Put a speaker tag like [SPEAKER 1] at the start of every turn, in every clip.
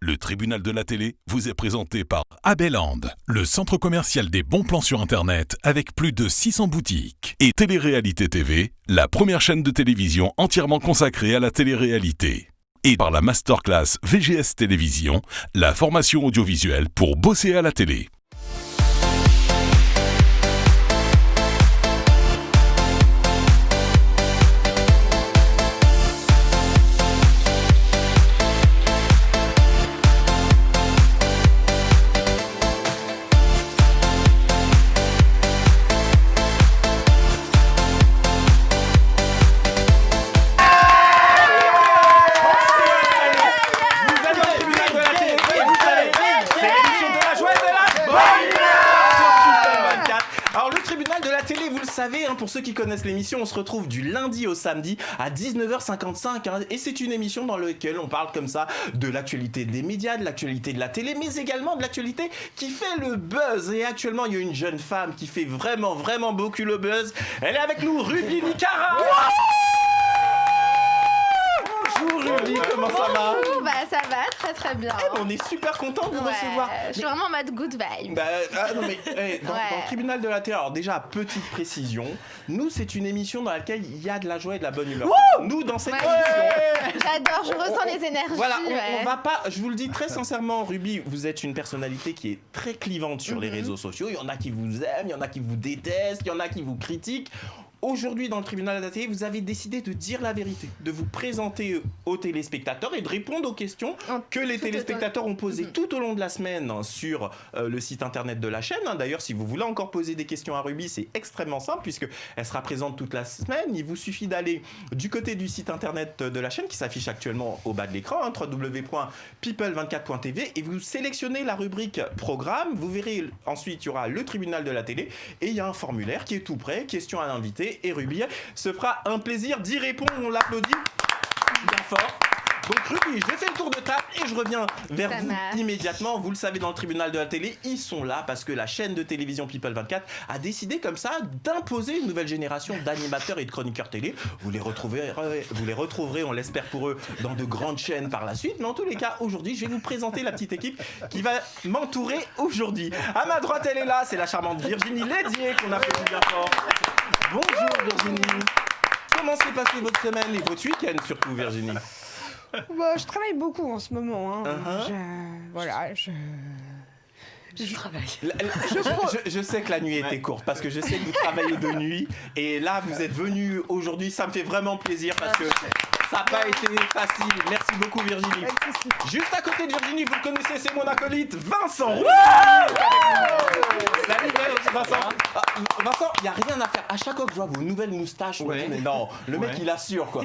[SPEAKER 1] Le tribunal de la télé vous est présenté par Abeland, le centre commercial des bons plans sur Internet avec plus de 600 boutiques. Et Télé-Réalité TV, la première chaîne de télévision entièrement consacrée à la télé-réalité. Et par la masterclass VGS Télévision, la formation audiovisuelle pour bosser à la télé.
[SPEAKER 2] Pour ceux qui connaissent l'émission, on se retrouve du lundi au samedi à 19h55 et c'est une émission dans laquelle on parle comme ça de l'actualité des médias, de l'actualité de la télé, mais également de l'actualité qui fait le buzz. Et actuellement, il y a une jeune femme qui fait vraiment beaucoup le buzz. Elle est avec nous, Ruby Nicara. Bonjour Ruby, comment ça va?
[SPEAKER 3] Ça va, très bien.
[SPEAKER 2] On est super content de vous recevoir.
[SPEAKER 3] Je suis vraiment en mode good vibe.
[SPEAKER 2] Dans le tribunal de la télé, alors déjà, petite précision, nous c'est une émission dans laquelle il y a de la joie et de la bonne humeur. Nous dans cette émission...
[SPEAKER 3] J'adore, je ressens les énergies.
[SPEAKER 2] Voilà, on va pas, je vous le dis très sincèrement, Ruby, vous êtes une personnalité qui est très clivante sur les réseaux sociaux. Il y en a qui vous aiment, il y en a qui vous détestent, il y en a qui vous critiquent. Aujourd'hui, dans le tribunal de la télé, vous avez décidé de dire la vérité, de vous présenter aux téléspectateurs et de répondre aux questions que les téléspectateurs ont posées tout au long de la semaine sur le site internet de la chaîne. D'ailleurs, si vous voulez encore poser des questions à Ruby, c'est extrêmement simple puisqu'elle sera présente toute la semaine. Il vous suffit d'aller du côté du site internet de la chaîne qui s'affiche actuellement au bas de l'écran, www.people24.tv, et vous sélectionnez la rubrique programme. Vous verrez ensuite, il y aura le tribunal de la télé et il y a un formulaire qui est tout prêt, questions à l'invité. Et Ruby se fera un plaisir d'y répondre. On l'applaudit bien fort. Donc Ruby, je fais le tour de table et je reviens vers vous immédiatement. Vous le savez, dans le tribunal de la télé, ils sont là parce que la chaîne de télévision People 24 a décidé comme ça d'imposer une nouvelle génération d'animateurs et de chroniqueurs télé. Vous les retrouverez, on l'espère pour eux, dans de grandes chaînes par la suite. Mais en tous les cas, aujourd'hui, je vais vous présenter la petite équipe qui va m'entourer aujourd'hui. À ma droite, elle est là, c'est la charmante Virginie Lédier qu'on applaudit bien fort. Bonjour Virginie. Comment s'est passée votre semaine et votre week-end surtout, Virginie?
[SPEAKER 4] Je travaille beaucoup en ce moment.
[SPEAKER 3] Je travaille.
[SPEAKER 2] Je sais que la nuit était courte parce que je sais que vous travaillez de nuit et là vous êtes venu aujourd'hui, ça me fait vraiment plaisir parce que ça n'a pas été facile. Merci beaucoup Virginie. Juste à côté de Virginie, vous le connaissez, c'est mon acolyte Vincent. Salut Vincent. Vincent, il n'y a rien à faire. À chaque fois que je vois vos nouvelles moustaches, mais non, le mec il assure quoi.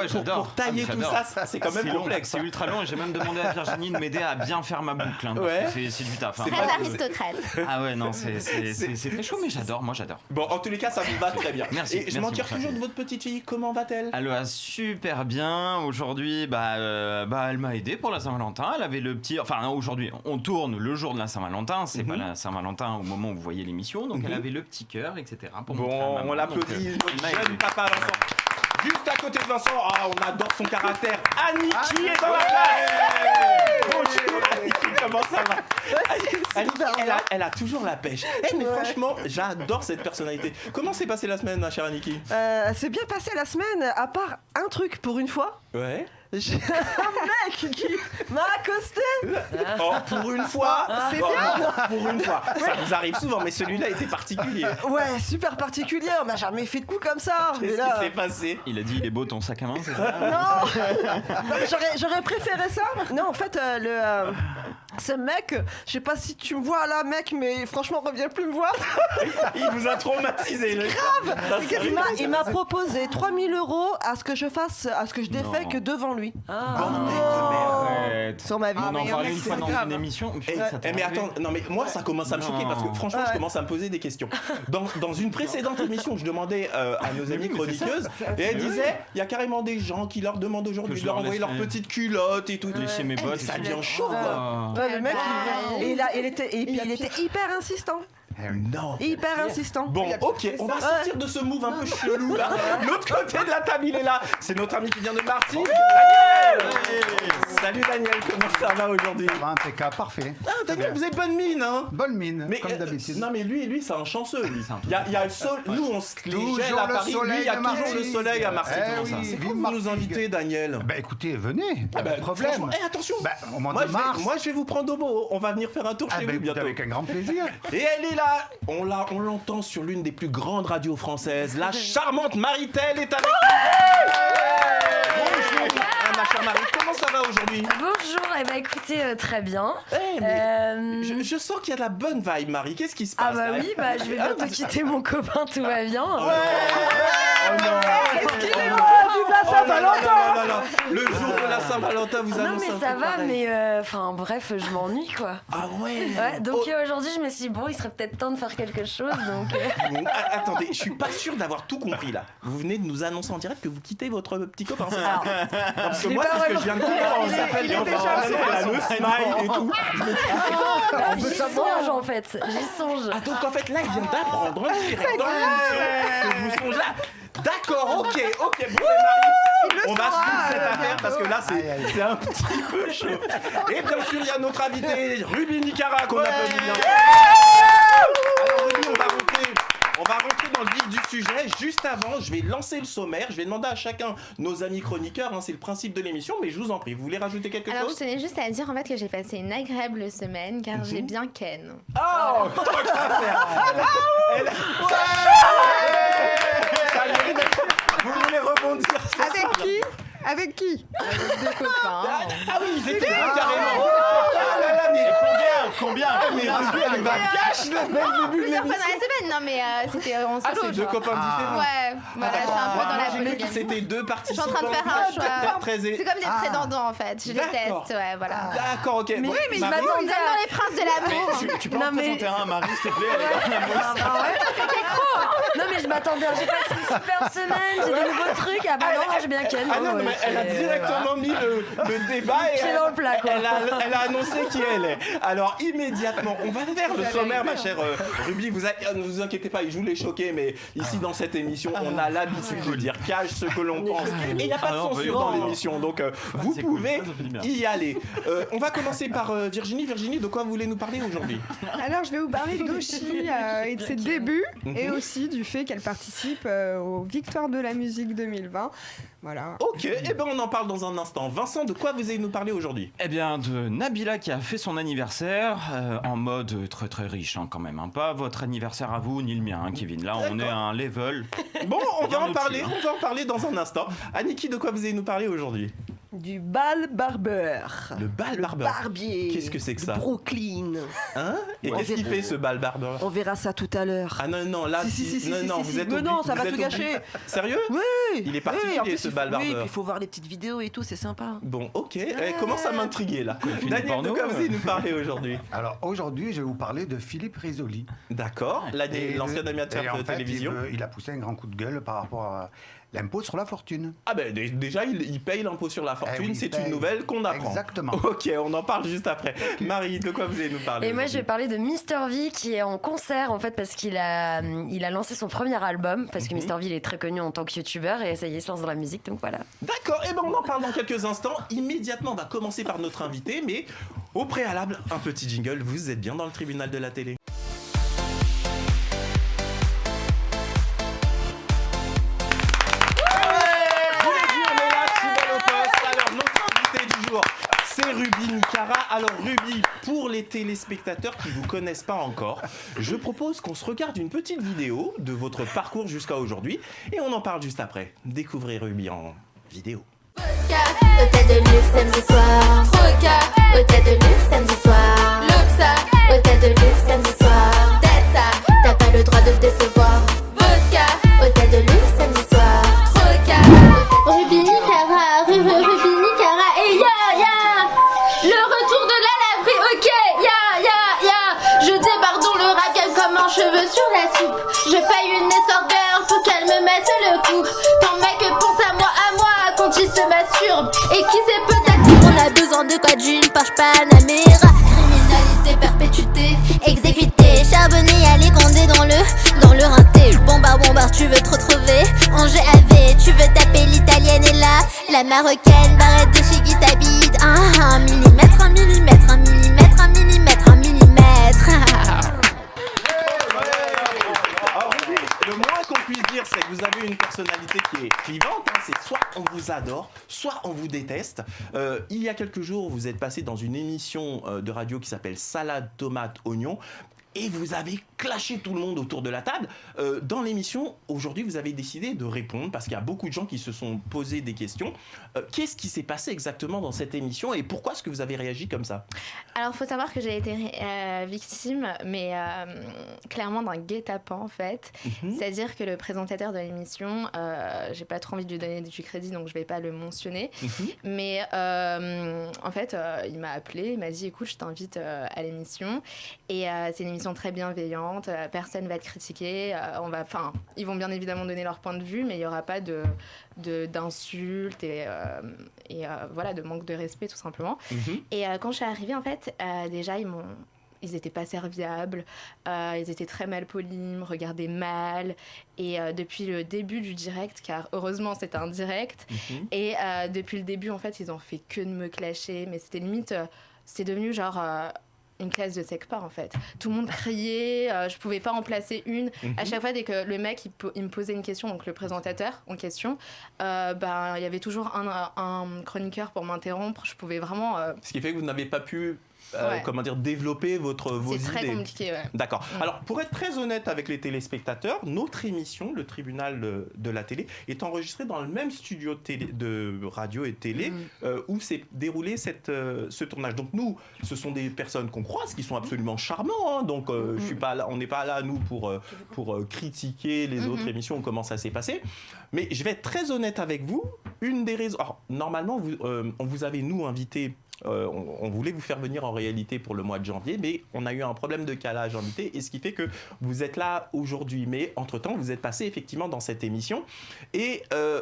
[SPEAKER 5] J'adore.
[SPEAKER 2] Pour tailler tout ça, c'est quand même complexe.
[SPEAKER 5] C'est ultra long et j'ai même demandé à Virginie de m'aider à bien faire ma boucle. C'est du taf.
[SPEAKER 3] Très aristocrate.
[SPEAKER 5] Ah ouais, non, c'est très chaud, mais j'adore.
[SPEAKER 2] Bon, en tous les cas, ça vous va très bien.
[SPEAKER 5] Merci.
[SPEAKER 2] Et je m'en tire toujours de votre petite fille. Comment va-t-elle?
[SPEAKER 5] Elle va super bien. Aujourd'hui, elle m'a aidé pour la Saint-Valentin. Elle avait le petit. Enfin, non, aujourd'hui, on tourne le jour de la Saint-Valentin. C'est pas la Saint-Valentin au moment où vous voyez l'émission. Donc, elle avait le petit cœur, etc.
[SPEAKER 2] On l'applaudit. Jeune papa Vincent. Juste à côté de Vincent, on adore son caractère. Annie qui est dans la classe. Bonjour Annie, comment ça va? Annie, elle a toujours la pêche. Mais franchement, j'adore cette personnalité. Comment s'est passée la semaine, ma chère Aniki?
[SPEAKER 4] C'est bien passé la semaine, à part un truc pour une fois.
[SPEAKER 2] Ouais.
[SPEAKER 4] J'ai un mec qui m'a accosté.
[SPEAKER 2] Pour une fois.
[SPEAKER 4] C'est bien.
[SPEAKER 2] Pour une fois. Ça vous arrive souvent, mais celui-là était particulier.
[SPEAKER 4] Ouais, super particulier. On m'a jamais fait de coup comme ça.
[SPEAKER 2] Qu'est-ce qui s'est passé?
[SPEAKER 5] Il a dit il est beau ton sac à main, c'est ça?
[SPEAKER 4] Non. J'aurais préféré ça. Non, en fait, ce mec, je sais pas si tu me vois là, mec, mais franchement, reviens plus me voir.
[SPEAKER 2] Il vous a traumatisé.
[SPEAKER 4] Grave. Il m'a proposé 3 000 € à ce que je fasse, à ce que je défais que devant lui.
[SPEAKER 2] Bordel de merde.
[SPEAKER 4] Sur ma vie.
[SPEAKER 5] On en parlait une fois dans une émission.
[SPEAKER 2] Mais attends, non mais moi ça commence à me choquer parce que franchement je commence à me poser des questions. Dans une précédente émission, je demandais à nos amies chroniqueuses et elles disaient il y a carrément des gens qui leur demandent aujourd'hui de leur envoyer leurs petites culottes et tout.
[SPEAKER 5] Lécher mes bottes.
[SPEAKER 2] Ça devient chaud quoi.
[SPEAKER 4] Le mec il était hyper insistant.
[SPEAKER 2] Non.
[SPEAKER 4] Hyper insistant.
[SPEAKER 2] Bon, ok, on va sortir de ce move un peu chelou là. L'autre côté de la table, il est là. C'est notre ami qui vient de Martinique, Daniel. Salut Daniel, comment ça va aujourd'hui?
[SPEAKER 6] Ça va, impeccable, parfait.
[SPEAKER 2] Ah, Daniel, vous avez bonne mine, hein?
[SPEAKER 6] Bonne mine,
[SPEAKER 2] Mais
[SPEAKER 6] comme d'habitude.
[SPEAKER 2] non, mais lui, c'est un chanceux. Lui. Il y a le sol. Nous, on se les gèle à
[SPEAKER 6] le
[SPEAKER 2] Paris. Lui,
[SPEAKER 6] soleil
[SPEAKER 2] il y a
[SPEAKER 6] de
[SPEAKER 2] toujours
[SPEAKER 6] Martinique.
[SPEAKER 2] le soleil à Martinique.
[SPEAKER 6] Eh
[SPEAKER 2] Comment ça?
[SPEAKER 6] oui,
[SPEAKER 2] C'est
[SPEAKER 6] vive
[SPEAKER 2] quand vous nous
[SPEAKER 6] Martinique.
[SPEAKER 2] invitez, Daniel?
[SPEAKER 6] Bah écoutez, venez, pas de problème.
[SPEAKER 2] Franchement, attention.
[SPEAKER 6] Bah, au mois
[SPEAKER 2] Moi,
[SPEAKER 6] de mars.
[SPEAKER 2] moi, je vais vous prendre au mot. On va venir faire un tour
[SPEAKER 6] Ah
[SPEAKER 2] chez
[SPEAKER 6] bah
[SPEAKER 2] vous
[SPEAKER 6] écoutez,
[SPEAKER 2] bientôt.
[SPEAKER 6] avec un grand plaisir.
[SPEAKER 2] Et elle est là. On l'entend sur l'une des plus grandes radios françaises. La charmante Marie-Telle est avec nous. Bonjour, ma chère Marie. Comment ça va aujourd'hui?
[SPEAKER 7] Bonjour, et bah écoutez, très bien.
[SPEAKER 2] Eh, mais je sens qu'il y a de la bonne vibe, Marie. Qu'est-ce qui se passe
[SPEAKER 7] Ah bah
[SPEAKER 2] là?
[SPEAKER 7] oui, bah je vais bientôt quitter mon copain, tout va bien.
[SPEAKER 2] Oh non.
[SPEAKER 4] Vive la Saint-Valentin.
[SPEAKER 2] Non. Le jour de la Saint-Valentin, vous
[SPEAKER 7] Non
[SPEAKER 2] annoncez
[SPEAKER 7] mais
[SPEAKER 2] un
[SPEAKER 7] ça
[SPEAKER 2] truc
[SPEAKER 7] va,
[SPEAKER 2] pareil.
[SPEAKER 7] mais enfin bref, je m'ennuie quoi.
[SPEAKER 2] Ah ouais.
[SPEAKER 7] Ouais, donc
[SPEAKER 2] Oh.
[SPEAKER 7] aujourd'hui je me suis dit bon, il serait peut-être temps de faire quelque chose, donc...
[SPEAKER 2] Bon, attendez, je suis pas sûr d'avoir tout compris là. Vous venez de nous annoncer en direct que vous quittez votre petit copain. C'est ça?
[SPEAKER 7] Alors,
[SPEAKER 2] Parce que
[SPEAKER 7] je l'ai
[SPEAKER 2] moi,
[SPEAKER 7] pas
[SPEAKER 2] c'est ce que je viens de comprendre.
[SPEAKER 4] Il est-
[SPEAKER 2] On s'appelle
[SPEAKER 4] il est
[SPEAKER 2] les
[SPEAKER 4] déjà
[SPEAKER 2] enfants,
[SPEAKER 4] assez
[SPEAKER 2] elle a le smile et tout.
[SPEAKER 7] j'y songe en fait, j'y songe.
[SPEAKER 2] Ah donc en fait là, il vient d'apprendre en direct dans l'émission que vous songez là. D'accord, ok, bon ben Marie, on va suivre cette affaire parce que là c'est un petit peu chaud. Et bien sûr, il y a notre invité Ruby Nicara qu'on applaudit bien. Alors Ruby, on va rentrer dans le vif du sujet. Juste avant, je vais lancer le sommaire. Je vais demander à chacun nos amis chroniqueurs, hein, c'est le principe de l'émission, mais je vous en prie, vous voulez rajouter quelque
[SPEAKER 3] Alors, je
[SPEAKER 2] chose?
[SPEAKER 3] tenais juste à dire en fait que j'ai passé une agréable semaine car j'ai bien ken.
[SPEAKER 2] Oh, tant qu'à faire. Ça mérite d'être- Vous voulez rebondir sur ça?
[SPEAKER 4] Avec qui?
[SPEAKER 3] Deux copains.
[SPEAKER 2] Ah oui, ils étaient là carrément. Ah là là, mais
[SPEAKER 5] Combien
[SPEAKER 2] mais Ruby, elle va cache le début de
[SPEAKER 3] Plusieurs fois dans
[SPEAKER 2] l'émission.
[SPEAKER 3] la semaine, non mais c'était on se
[SPEAKER 2] Ah, c'est deux copains différents.
[SPEAKER 3] Ouais, voilà, je suis un peu dans la
[SPEAKER 2] J'ai cru que
[SPEAKER 3] polygamie.
[SPEAKER 2] c'était deux
[SPEAKER 3] Je suis
[SPEAKER 2] participants.
[SPEAKER 3] en train de faire un choix.
[SPEAKER 2] Très
[SPEAKER 3] C'est comme des prétendants en fait, je les
[SPEAKER 2] D'accord.
[SPEAKER 3] teste, ouais, voilà.
[SPEAKER 2] D'accord, ok.
[SPEAKER 7] Mais
[SPEAKER 2] Bon,
[SPEAKER 7] oui, mais je
[SPEAKER 2] Marie,
[SPEAKER 7] m'attendais
[SPEAKER 3] Comme dans les princes de l'amour.
[SPEAKER 5] Tu peux
[SPEAKER 7] Non,
[SPEAKER 5] en
[SPEAKER 7] mais-
[SPEAKER 5] présenter un, Marie, s'il te plaît?
[SPEAKER 7] Non mais je m'attendais, j'ai passé une super semaine, j'ai des nouveaux trucs, ah bah non, j'ai bien ken.
[SPEAKER 2] Ah non, mais elle a directement mis le débat et
[SPEAKER 7] Pied dans le plat, quoi.
[SPEAKER 2] elle a annoncé qui elle est. Alors immédiatement, on va faire le sommaire, ma chère Ruby. Ne vous inquiétez pas, je vous l'ai choqué, mais ici dans cette émission, on a l'habitude de dire cache ce que l'on pense. Et il n'y a pas de
[SPEAKER 5] Ah non,
[SPEAKER 2] censure
[SPEAKER 5] bah,
[SPEAKER 2] dans
[SPEAKER 5] non.
[SPEAKER 2] l'émission, donc vous
[SPEAKER 5] c'est cool,
[SPEAKER 2] pouvez
[SPEAKER 5] ça fait du bien.
[SPEAKER 2] y aller. On va commencer par Virginie. Virginie, de quoi vous voulez nous parler aujourd'hui?
[SPEAKER 8] Alors, je vais vous parler d'Oshi et de ses débuts et aussi du fait qu'elle participe aux Victoires de la musique 2020. Voilà.
[SPEAKER 2] Ok, et ben on en parle dans un instant. Vincent, de quoi vous allez nous parler aujourd'hui?
[SPEAKER 5] Eh bien, de Nabila qui a fait son anniversaire en mode très très riche hein, quand même. Hein. Pas votre anniversaire à vous ni le mien, hein, Kevin. Là, on est à un level.
[SPEAKER 2] Bon, on
[SPEAKER 5] Bien
[SPEAKER 2] va en
[SPEAKER 5] au-dessus,
[SPEAKER 2] parler,
[SPEAKER 5] hein.
[SPEAKER 2] on va en parler dans un instant. Aniki, de quoi vous allez nous parler aujourd'hui?
[SPEAKER 4] Du bal barbeur.
[SPEAKER 2] Le bal barbeur.
[SPEAKER 4] Barbier.
[SPEAKER 2] Qu'est-ce que c'est que ça?
[SPEAKER 4] de Brooklyn.
[SPEAKER 2] Hein? Et
[SPEAKER 4] Ouais.
[SPEAKER 2] qu'est-ce qu'il fait ce bal barbeur?
[SPEAKER 4] On verra ça tout à l'heure.
[SPEAKER 2] Ah non, là, non, vous êtes
[SPEAKER 4] Mais non, ça va tout gâcher.
[SPEAKER 2] Sérieux?
[SPEAKER 4] Oui.
[SPEAKER 2] Il est particulier,
[SPEAKER 4] en plus,
[SPEAKER 2] ce
[SPEAKER 4] il faut-
[SPEAKER 2] bal
[SPEAKER 4] Oui,
[SPEAKER 2] barbeur.
[SPEAKER 4] puis il faut voir les petites vidéos et tout, c'est sympa.
[SPEAKER 2] Bon, ok, commence à m'intriguer là.
[SPEAKER 5] film
[SPEAKER 2] Daniel,
[SPEAKER 5] porno,
[SPEAKER 2] de quoi vous allez nous parler aujourd'hui?
[SPEAKER 6] Alors aujourd'hui, je vais vous parler de Philippe Risoli.
[SPEAKER 2] D'accord,
[SPEAKER 6] Et
[SPEAKER 2] l'ancien animateur
[SPEAKER 6] et en
[SPEAKER 2] de
[SPEAKER 6] fait,
[SPEAKER 2] télévision.
[SPEAKER 6] il a poussé un grand coup de gueule par rapport à l'impôt sur la fortune.
[SPEAKER 2] Ah ben déjà, il paye l'impôt sur la fortune,
[SPEAKER 6] Eh oui,
[SPEAKER 2] c'est
[SPEAKER 6] il paye.
[SPEAKER 2] une nouvelle qu'on apprend.
[SPEAKER 6] Exactement.
[SPEAKER 2] Ok, on en parle juste après. Marie, de quoi vous allez nous parler?
[SPEAKER 7] Et moi je vais
[SPEAKER 2] aujourd'hui?
[SPEAKER 7] parler de Mr V qui est en concert en fait parce qu'il a lancé son premier album parce que Mr V il est très connu en tant que youtubeur et ça y est, il se lance dans la musique donc voilà.
[SPEAKER 2] D'accord, et ben on en parle dans quelques instants. Immédiatement, on va commencer par notre invité, mais au préalable, un petit jingle. Vous êtes bien dans le tribunal de la télé. Je vous l'ai dit, on est là, Thibaut au poste. Alors, notre invité du jour, c'est Ruby Nicara. Alors, Ruby, pour les téléspectateurs qui ne vous connaissent pas encore, je propose qu'on se regarde une petite vidéo de votre parcours jusqu'à aujourd'hui et on en parle juste après. Découvrez Ruby en vidéo.
[SPEAKER 9] Hôtel de luxe samedi soir. Troca, hôtel de luxe samedi soir. Luxa, hôtel de luxe samedi soir. Delta, t'as pas le droit de te décevoir. Vodka, hôtel de luxe samedi soir. Troca, Ruby Nicara, Ruby Nicara, et ya, le retour de la laverie, ok, ya, je débarque dans le rap game comme un cheveu sur la soupe. Je paye une escorteur pour qu'elle me mette le coup. Ton mec pense à moi quand il se masturbe. Et qui sait peut-être qu'on a besoin de toi d'une Porsche Panamera. Criminalité perpétuée, exécutée charbonner, aller gronder dans le rinté. Bombar, tu veux te retrouver. En GAV, tu veux taper l'italienne et la marocaine. Barrette de chez Guy t'habite. 1 millimètre, 1 millimètre, 1 millimètre, 1 millimètre, 1 millimètre.
[SPEAKER 2] Alors, le moins qu'on puisse dire, c'est que vous avez une personnalité qui est clivante. C'est soit on vous adore, soit on vous déteste. Il y a quelques jours, vous êtes passé dans une émission de radio qui s'appelle Salade, tomate, oignon. Et vous avez clashé tout le monde autour de la table. Dans l'émission, aujourd'hui, vous avez décidé de répondre parce qu'il y a beaucoup de gens qui se sont posé des questions. Qu'est-ce qui s'est passé exactement dans cette émission et pourquoi est-ce que vous avez réagi comme ça ?
[SPEAKER 3] Alors, il faut savoir que j'ai été victime, mais clairement d'un guet-apens, en fait. C'est-à-dire que le présentateur de l'émission, j'ai pas trop envie de lui donner du crédit, donc je vais pas le mentionner. Mais en fait, il m'a appelé, il m'a dit, écoute, je t'invite à l'émission. Et c'est une émission très bienveillante, personne va te critiquer, ils vont bien évidemment donner leur point de vue, mais il n'y aura pas d'insultes et voilà, de manque de respect tout simplement. Et quand je suis arrivée, en fait, déjà ils n'étaient pas serviables, ils étaient très mal polis, me regardaient mal. Et depuis le début du direct, car heureusement c'était un direct, et depuis le début, en fait, ils ont fait que de me clasher, mais c'était limite, c'était devenu genre... une classe de sec-pas en fait. Tout le monde criait, je pouvais pas en placer une. À chaque fois, dès que le mec il me posait une question, donc le présentateur en question, il y avait toujours un chroniqueur pour m'interrompre. Je pouvais vraiment...
[SPEAKER 2] Ce qui fait que vous n'avez pas pu développer vos idées.
[SPEAKER 3] C'est très compliqué, ouais.
[SPEAKER 2] D'accord. Alors, pour être très honnête avec les téléspectateurs, notre émission, le tribunal de la télé, est enregistrée dans le même studio de radio et télé où s'est déroulé ce tournage. Donc nous, ce sont des personnes qu'on croise, qui sont absolument charmants. Donc je suis pas là, on n'est pas là, nous, pour critiquer les autres émissions ou comment ça s'est passé. Mais je vais être très honnête avec vous. Une des raisons... Alors, normalement, on vous avait, nous, invité... on voulait vous faire venir en réalité pour le mois de janvier, mais on a eu un problème de calage invité, et ce qui fait que vous êtes là aujourd'hui. Mais entre-temps, vous êtes passé effectivement dans cette émission. Et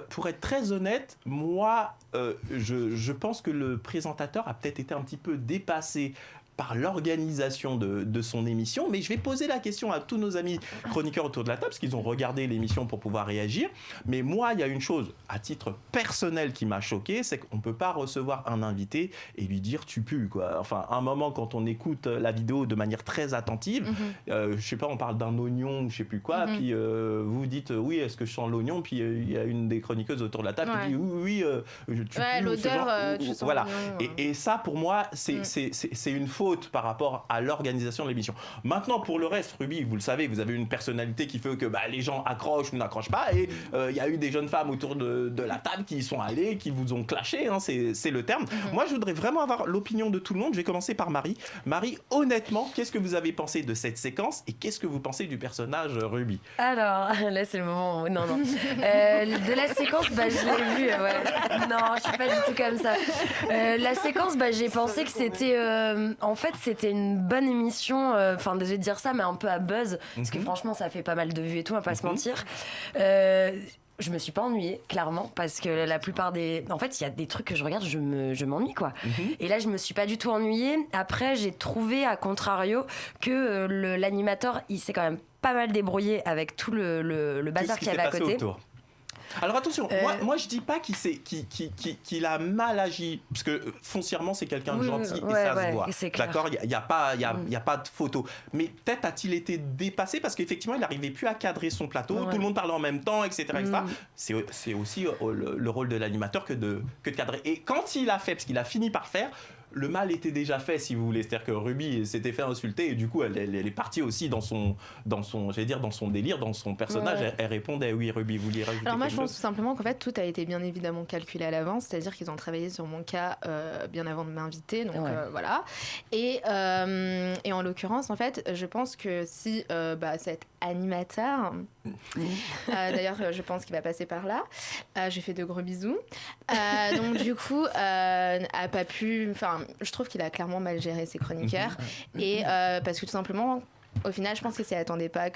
[SPEAKER 2] pour être très honnête, moi, je pense que le présentateur a peut-être été un petit peu dépassé par l'organisation de son émission, mais je vais poser la question à tous nos amis chroniqueurs autour de la table, parce qu'ils ont regardé l'émission pour pouvoir réagir. Mais moi, il y a une chose, à titre personnel, qui m'a choqué, c'est qu'on ne peut pas recevoir un invité et lui dire « tu pues », quoi. Enfin, un moment, quand on écoute la vidéo de manière très attentive, je sais pas, on parle d'un oignon, je sais plus quoi, puis vous dites « oui, est-ce que je sens l'oignon ?» Puis il y a une des chroniqueuses autour de la table qui dit « oui, tu pues »,
[SPEAKER 3] l'odeur, tu sens
[SPEAKER 2] voilà.
[SPEAKER 3] l'oignon.
[SPEAKER 2] Et ça, pour moi, c'est une faute par rapport à l'organisation de l'émission. Maintenant, pour le reste, Ruby, vous le savez, vous avez une personnalité qui fait que les gens accrochent ou n'accrochent pas, et il y a eu des jeunes femmes autour de la table qui y sont allées, qui vous ont clashé, hein, c'est le terme. Moi, je voudrais vraiment avoir l'opinion de tout le monde. Je vais commencer par Marie. Marie, honnêtement, qu'est-ce que vous avez pensé de cette séquence et qu'est-ce que vous pensez du personnage Ruby ?
[SPEAKER 7] Alors, là, c'est le moment où... Non. De la séquence, je l'ai vue, ouais. Non, je suis pas du tout comme ça. La séquence, j'ai pensé que c'était... en fait, c'était une bonne émission, enfin, désolé de dire ça, mais un peu à buzz, parce que franchement, ça fait pas mal de vues et tout, on va pas se mentir. Je me suis pas ennuyée, clairement, parce que la plupart des... En fait, il y a des trucs que je regarde, je m'ennuie, quoi. Et là, je me suis pas du tout ennuyée. Après, j'ai trouvé, à contrario, que l'animateur, il s'est quand même pas mal débrouillé avec tout le bazar qu'il y avait à côté.
[SPEAKER 2] Alors attention, moi je dis pas qu'il a mal agi, parce que foncièrement c'est quelqu'un de gentil et ça se voit. D'accord, il y a pas de photo. Mais peut-être a-t-il été dépassé parce qu'effectivement il n'arrivait plus à cadrer son plateau, tout le monde parlait en même temps, etc. C'est aussi le rôle de l'animateur que de cadrer. Et quand il a fait, parce qu'il a fini par faire, le mal était déjà fait, si vous voulez. C'est-à-dire que Ruby s'était fait insulter et du coup, elle est partie aussi dans son délire, dans son personnage. Ouais. Elle répondait, oui, Ruby, vous vouliez rajouter quelque chose ?
[SPEAKER 3] Alors moi, je pense tout simplement qu'en fait, tout a été bien évidemment calculé à l'avance. C'est-à-dire qu'ils ont travaillé sur mon cas bien avant de m'inviter. Donc voilà. Et en l'occurrence, en fait, je pense que si cet animateur, d'ailleurs, je pense qu'il va passer par là, je fais de gros bisous. Donc du coup, a pas pu... Enfin, je trouve qu'il a clairement mal géré ses chroniqueurs. Et parce que tout simplement, au final, je pense que s'y attendaient pas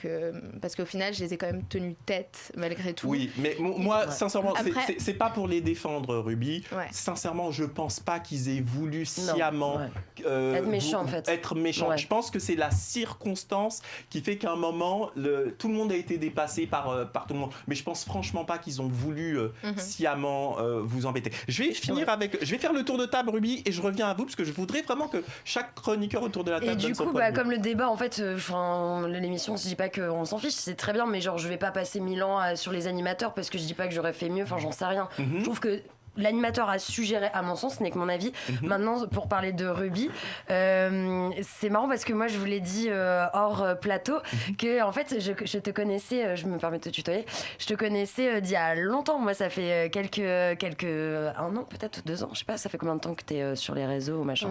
[SPEAKER 3] parce qu'au final, je les ai quand même tenus tête malgré tout.
[SPEAKER 2] Oui, mais moi,
[SPEAKER 3] Ouais.
[SPEAKER 2] sincèrement,
[SPEAKER 3] Après-
[SPEAKER 2] c'est pas pour les défendre, Ruby.
[SPEAKER 3] Ouais.
[SPEAKER 2] Sincèrement, je pense pas qu'ils aient voulu sciemment
[SPEAKER 7] Être méchants, en fait.
[SPEAKER 2] être méchants.
[SPEAKER 7] Ouais.
[SPEAKER 2] Je pense que c'est la circonstance qui fait qu'à un moment, tout le monde a été dépassé par tout le monde. Mais je pense franchement pas qu'ils ont voulu sciemment vous embêter. Je vais faire le tour de table, Ruby, et je reviens à vous parce que je voudrais vraiment que chaque chroniqueur autour de la table
[SPEAKER 7] Et
[SPEAKER 2] donne
[SPEAKER 7] du
[SPEAKER 2] son
[SPEAKER 7] coup,
[SPEAKER 2] point de vue.
[SPEAKER 7] comme le débat, en fait, l'émission, je dis pas qu'on s'en fiche, c'est très bien, mais genre, je vais pas passer 1000 ans sur les animateurs parce que je dis pas que j'aurais fait mieux, enfin, j'en sais rien. Je trouve que l'animateur a su gérer, à mon sens, ce n'est que mon avis. Maintenant, pour parler de Ruby, c'est marrant parce que moi, je vous l'ai dit hors plateau, que en fait, je te connaissais, je me permets de te tutoyer, je te connaissais d'il y a longtemps. Moi, ça fait un an, peut-être 2 ans, je sais pas, ça fait combien de temps que t'es sur les réseaux ou machin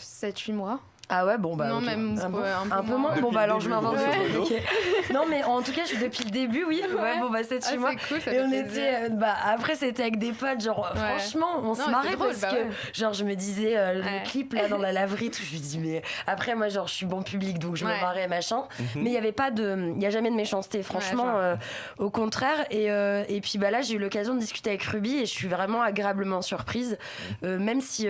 [SPEAKER 3] 7-8 mois.
[SPEAKER 7] Ah ouais, bon bah.
[SPEAKER 3] Non,
[SPEAKER 7] ok.
[SPEAKER 3] même
[SPEAKER 7] un peu moins.
[SPEAKER 2] Depuis
[SPEAKER 7] Bon bah
[SPEAKER 2] le
[SPEAKER 7] alors je
[SPEAKER 2] début,
[SPEAKER 7] m'invente.
[SPEAKER 2] grosso modo.
[SPEAKER 7] Ok. Non mais en tout cas depuis le début, oui. Ouais, bon bah 7-8 mois.
[SPEAKER 3] C'est cool, ça
[SPEAKER 7] Et
[SPEAKER 3] fait
[SPEAKER 7] on
[SPEAKER 3] plaisir.
[SPEAKER 7] était, après c'était avec des potes, genre franchement on se
[SPEAKER 3] Non,
[SPEAKER 7] marrait
[SPEAKER 3] c'est drôle,
[SPEAKER 7] parce
[SPEAKER 3] bah
[SPEAKER 7] que
[SPEAKER 3] ouais.
[SPEAKER 7] genre je me disais le clip là dans la laverie, tout, je me dis mais après moi genre je suis bon public donc je me marrais machin, mais il y avait pas il y a jamais de méchanceté franchement, au contraire et puis bah là j'ai eu l'occasion de discuter avec Ruby et je suis vraiment agréablement surprise, même si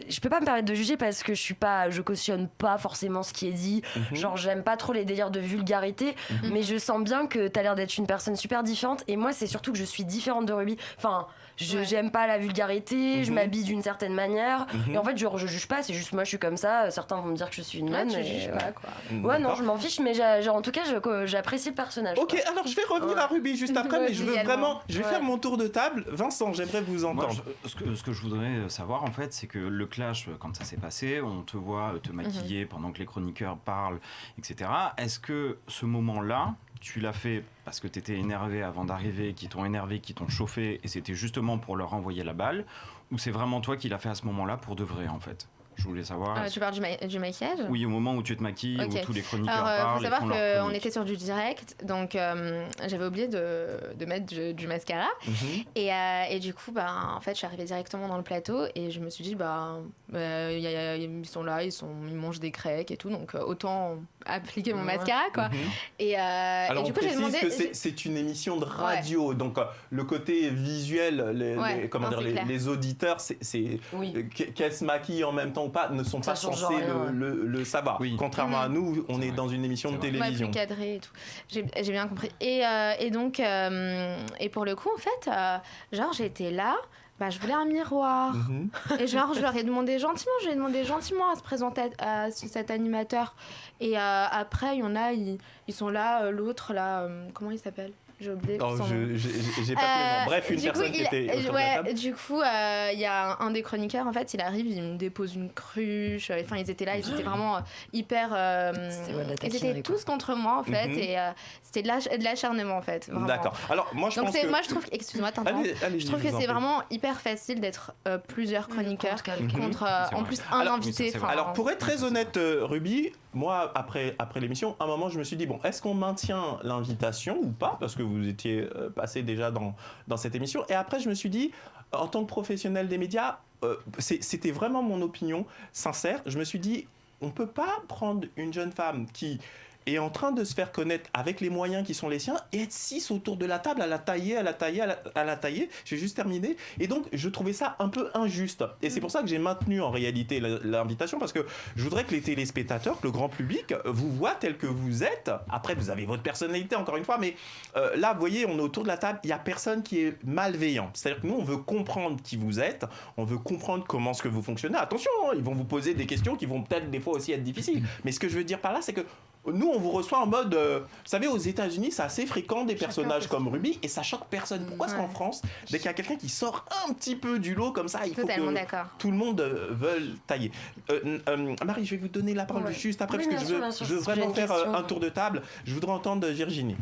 [SPEAKER 7] je peux pas me permettre de juger parce que je cautionne pas forcément ce qui est dit. Genre, j'aime pas trop les délires de vulgarité, mais je sens bien que t'as l'air d'être une personne super différente. Et moi, c'est surtout que je suis différente de Ruby. Enfin, j'aime pas la vulgarité, je m'habille d'une certaine manière. Et en fait, je juge pas, c'est juste moi, je suis comme ça. Certains vont me dire que je suis une nonne.
[SPEAKER 3] Tu juges pas, quoi.
[SPEAKER 7] Ouais, non, je m'en fiche, mais en tout cas, j'apprécie le personnage.
[SPEAKER 2] Ok, alors je vais revenir à Ruby juste après, mais je veux vraiment, je vais
[SPEAKER 7] Ouais.
[SPEAKER 2] faire mon tour de table. Vincent, j'aimerais vous entendre.
[SPEAKER 5] Moi, ce que je voudrais savoir, en fait, c'est que le clash, quand ça s'est passé, on te voit te maquiller pendant que les chroniqueurs parlent, etc. Est-ce que ce moment-là, tu l'as fait parce que tu étais énervé avant d'arriver, qui t'ont énervé, qui t'ont chauffé, et c'était justement pour leur envoyer la balle, ou c'est vraiment toi qui l'as fait à ce moment-là pour de vrai, en fait? Je voulais savoir.
[SPEAKER 3] Tu parles du maquillage?
[SPEAKER 5] Oui, au moment où tu te maquilles,
[SPEAKER 3] Ok.
[SPEAKER 5] où tous les chroniqueurs
[SPEAKER 3] Alors,
[SPEAKER 5] parlent.
[SPEAKER 3] faut savoir
[SPEAKER 5] et font leur
[SPEAKER 3] qu'on
[SPEAKER 5] chronique.
[SPEAKER 3] était sur du direct, donc j'avais oublié de mettre du mascara. Et du coup, en fait, je suis arrivée directement dans le plateau et je me suis dit, ils sont là, ils mangent des crêques et tout, donc autant appliquer mon mascara, quoi.
[SPEAKER 2] Alors
[SPEAKER 3] et du coup,
[SPEAKER 2] on
[SPEAKER 3] j'ai
[SPEAKER 2] précise
[SPEAKER 3] demandé.
[SPEAKER 2] que c'est une émission de radio, donc le côté visuel, les auditeurs, qu'elles se maquillent en même temps ou pas, ne sont pas censés le savoir.
[SPEAKER 5] Oui.
[SPEAKER 2] Contrairement à nous, on est dans une émission de télévision.
[SPEAKER 3] Plus cadré et tout. J'ai bien compris. Et donc, et pour le coup, en fait, genre, j'étais là. Je voulais un miroir. Et genre, je leur ai demandé gentiment à se présenter à cet animateur. Et après, il y en a, ils sont là, l'autre, là, comment il s'appelle ? J'ai oublié.
[SPEAKER 2] Oh, j'ai pas le nom. Bref, une personne qui était autour de la table.
[SPEAKER 3] Du coup, il y a un des chroniqueurs, en fait, il arrive, il me dépose une cruche. Enfin, ils étaient là, ils étaient vraiment hyper. Ils étaient tous contre moi, en fait, et c'était de l'acharnement, en fait. Vraiment.
[SPEAKER 2] D'accord. Alors, moi, je pense que...
[SPEAKER 3] moi, je trouve, excuse-moi, t'entends. Je trouve que c'est vraiment hyper facile d'être plusieurs chroniqueurs contre en plus un invité.
[SPEAKER 2] Alors, pour être très honnête, Ruby, moi, après l'émission, à un moment, je me suis dit, bon, est-ce qu'on maintient l'invitation ou pas? Parce que vous étiez passé déjà dans cette émission. Et après, je me suis dit, en tant que professionnel des médias, c'était vraiment mon opinion sincère. Je me suis dit, on ne peut pas prendre une jeune femme qui est en train de se faire connaître avec les moyens qui sont les siens et être 6 autour de la table à la tailler. J'ai juste terminé. Et donc, je trouvais ça un peu injuste. Et c'est pour ça que j'ai maintenu en réalité l'invitation, parce que je voudrais que les téléspectateurs, que le grand public, vous voient tel que vous êtes. Après, vous avez votre personnalité, encore une fois, mais là, vous voyez, on est autour de la table, il n'y a personne qui est malveillant. C'est-à-dire que nous, on veut comprendre qui vous êtes, on veut comprendre comment est-ce que vous fonctionnez. Attention, ils vont vous poser des questions qui vont peut-être des fois aussi être difficiles. Mais ce que je veux dire par là, c'est que nous, on vous reçoit en mode... vous savez, aux États-Unis, c'est assez fréquent des personnages comme Ruby et ça choque personne. Pourquoi est-ce qu'en France, dès qu'il y a quelqu'un qui sort un petit peu du lot comme ça, il faut que tout le monde veuille tailler. Marie, je vais vous donner la parole juste après parce que je veux vraiment faire un tour de table. Je voudrais entendre Virginie.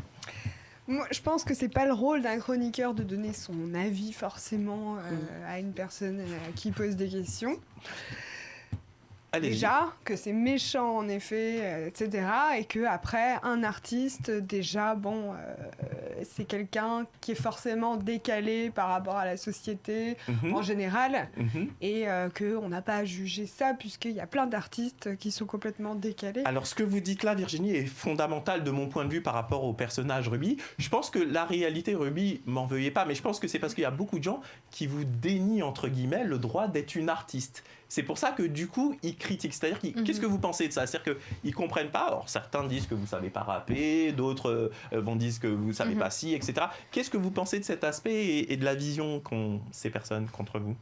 [SPEAKER 8] Moi, je pense que c'est pas le rôle d'un chroniqueur de donner son avis forcément à une personne qui pose des questions.
[SPEAKER 2] Allez-y.
[SPEAKER 8] déjà, que c'est méchant en effet, etc. Et que après, un artiste, déjà, c'est quelqu'un qui est forcément décalé par rapport à la société en général, et qu'on n'a pas à juger ça, puisqu'il y a plein d'artistes qui sont complètement décalés.
[SPEAKER 2] Alors, ce que vous dites là, Virginie, est fondamental de mon point de vue par rapport au personnage Ruby. Je pense que la réalité, Ruby, m'en veuillez pas, mais je pense que c'est parce qu'il y a beaucoup de gens qui vous dénient, entre guillemets, le droit d'être une artiste. C'est pour ça que du coup, ils critiquent. C'est-à-dire, qu'est-ce que vous pensez de ça? C'est-à-dire qu'ils ne comprennent pas. Alors, certains disent que vous ne savez pas rapper, d'autres vont dire que vous ne savez pas si, etc. Qu'est-ce que vous pensez de cet aspect et de la vision qu'ont ces personnes contre vous?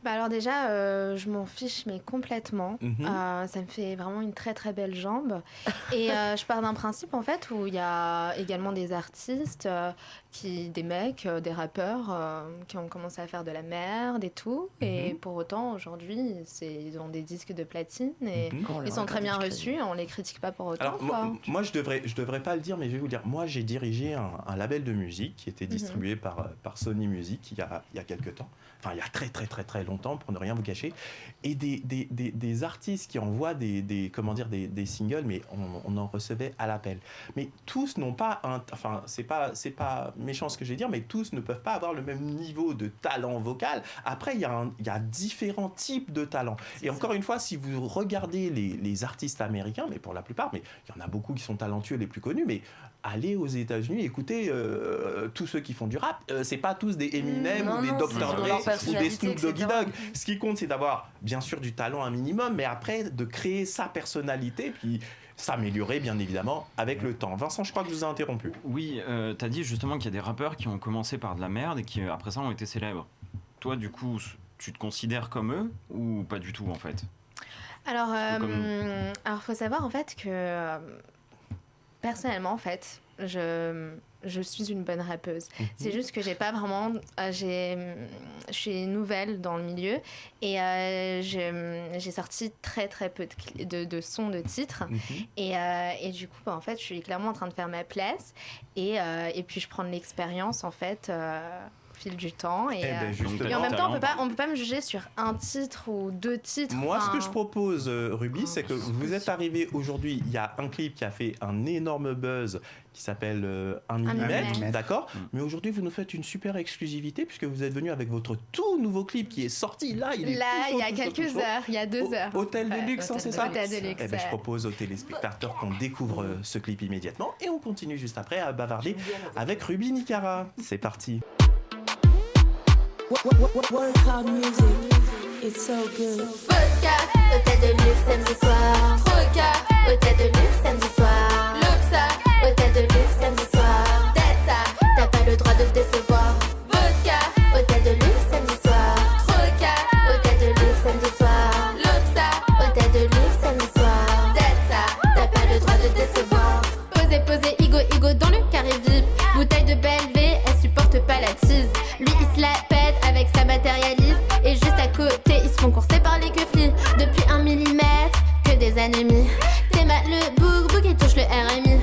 [SPEAKER 3] Alors déjà, je m'en fiche mais complètement. Ça me fait vraiment une très très belle jambe. Et je pars d'un principe en fait où il y a également des artistes, des mecs, des rappeurs qui ont commencé à faire de la merde et tout. Et pour autant, aujourd'hui, ils ont des disques de platine et ils sont très bien reçus. On les critique pas pour autant.
[SPEAKER 2] Alors moi je devrais pas le dire, mais je vais vous dire. Moi, j'ai dirigé un label de musique qui était distribué par Sony Music il y a quelques temps. Enfin, il y a très très très très longtemps, pour ne rien vous cacher, et des artistes qui envoient des singles, mais on en recevait à l'appel. Mais tous n'ont pas enfin, c'est pas méchant ce que je vais dire, mais tous ne peuvent pas avoir le même niveau de talent vocal. Après, il y a différents types de talents. Et encore une fois, si vous regardez les artistes américains, mais pour la plupart, mais il y en a beaucoup qui sont talentueux, les plus connus, mais allez aux États-Unis, écoutez tous ceux qui font du rap, c'est pas tous des Eminem ou des Dr. Dre ou des Snoop Doggy Dogg. Ce qui compte, c'est d'avoir bien sûr du talent un minimum, mais après de créer sa personnalité, puis s'améliorer bien évidemment avec le temps. Vincent, je crois que je vous ai interrompu.
[SPEAKER 5] Oui, t'as dit justement qu'il y a des rappeurs qui ont commencé par de la merde et qui après ça ont été célèbres. Toi, du coup, tu te considères comme eux ou pas du tout en fait?
[SPEAKER 3] Alors, faut savoir en fait que personnellement, en fait, je suis une bonne rappeuse. C'est juste que j'ai pas vraiment... je suis nouvelle dans le milieu et j'ai sorti très très peu de sons, de titres. Et du coup, en fait, je suis clairement en train de faire ma place. Et puis, je prends de l'expérience, en fait... fil du temps et en même temps on peut pas me juger sur un titre ou deux titres.
[SPEAKER 2] Moi ce que je propose Ruby, c'est que vous êtes arrivé aujourd'hui, il y a un clip qui a fait un énorme buzz qui s'appelle 1 mm, d'accord, mais aujourd'hui vous nous faites une super exclusivité puisque vous êtes venu avec votre tout nouveau clip qui est sorti là, il y a quelques heures,
[SPEAKER 3] il y a 2 heures.
[SPEAKER 2] Hôtel de luxe, c'est ça?
[SPEAKER 3] Hôtel de luxe.
[SPEAKER 2] Je propose aux téléspectateurs qu'on découvre ce clip immédiatement et on continue juste après à bavarder avec Ruby Nicara. C'est parti.
[SPEAKER 9] Work hard music, it's so good. Vodka, hôtel de luxe samedi soir. Troca, hôtel de luxe samedi soir. Luxa, hôtel de luxe samedi soir. Delta, t'as pas le droit de te décevoir. Vodka, hôtel de luxe samedi soir. Troca, hôtel de luxe samedi soir. Luxa, hôtel de luxe samedi soir. Delta, t'as pas le droit de te décevoir. Posez, Igo dans le carré VIP. Bouteille de Belvé, elle supporte pas la tease. Lui il se la pète avec sa matérialiste. Et juste à côté ils se font courser par les keuflis. Depuis 1 mm, que des ennemis. T'es mal le boug et touche le RMI.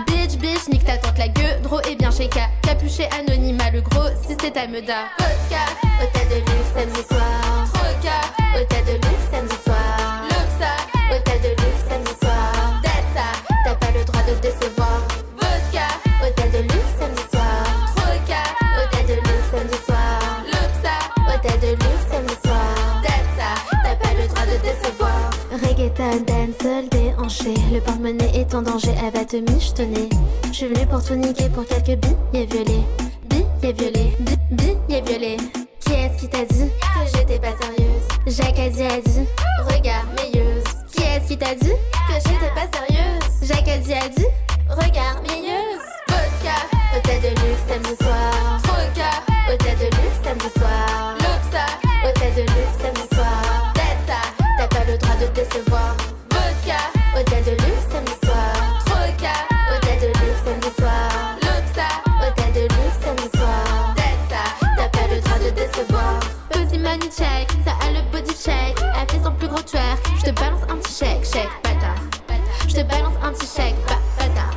[SPEAKER 9] Bitch, nique ta tante la gueule. Dro est bien chez K. Capuché anonymat le gros si c'est ta meuda. Vodka, hôtel de luxe samedi soir. Troca, hôtel de luxe samedi soir. Luxa, hôtel de luxe samedi soir. Delta, t'as pas le droit de te décevoir. Vodka, hôtel de luxe samedi soir. Troca, hôtel de luxe samedi soir. Luxa, hôtel de luxe samedi soir. Delta, t'as pas le droit de te décevoir. Reggaeton, dancehall, déhanché. Le porte-monnaie est en danger, elle va te michetonner. Je suis venue pour tout niquer pour quelques billets violets. Billets violets. Qui est-ce qui t'a dit que j'étais pas sérieuse? Jacques a dit, regarde meilleuse. Qui est-ce qui t'a dit que j'étais pas sérieuse? Jacques a dit, regarde meilleuse. Vodka, hôtel de luxe samedi soir. Troca, hôtel de luxe samedi soir. Luxa, hôtel de luxe samedi soir. Delta, t'as pas le droit de te décevoir. Vodka, hôtel de luxe samedi soir. Troca, hôtel de luxe samedi soir. Luxa, hôtel de luxe samedi soir. Delta, t'as pas le droit de décevoir. Posy money check, ça a le body check. Elle fait son plus gros twerk. J'te balance un petit chèque, bâtard. J'te balance un petit chèque, bâtard.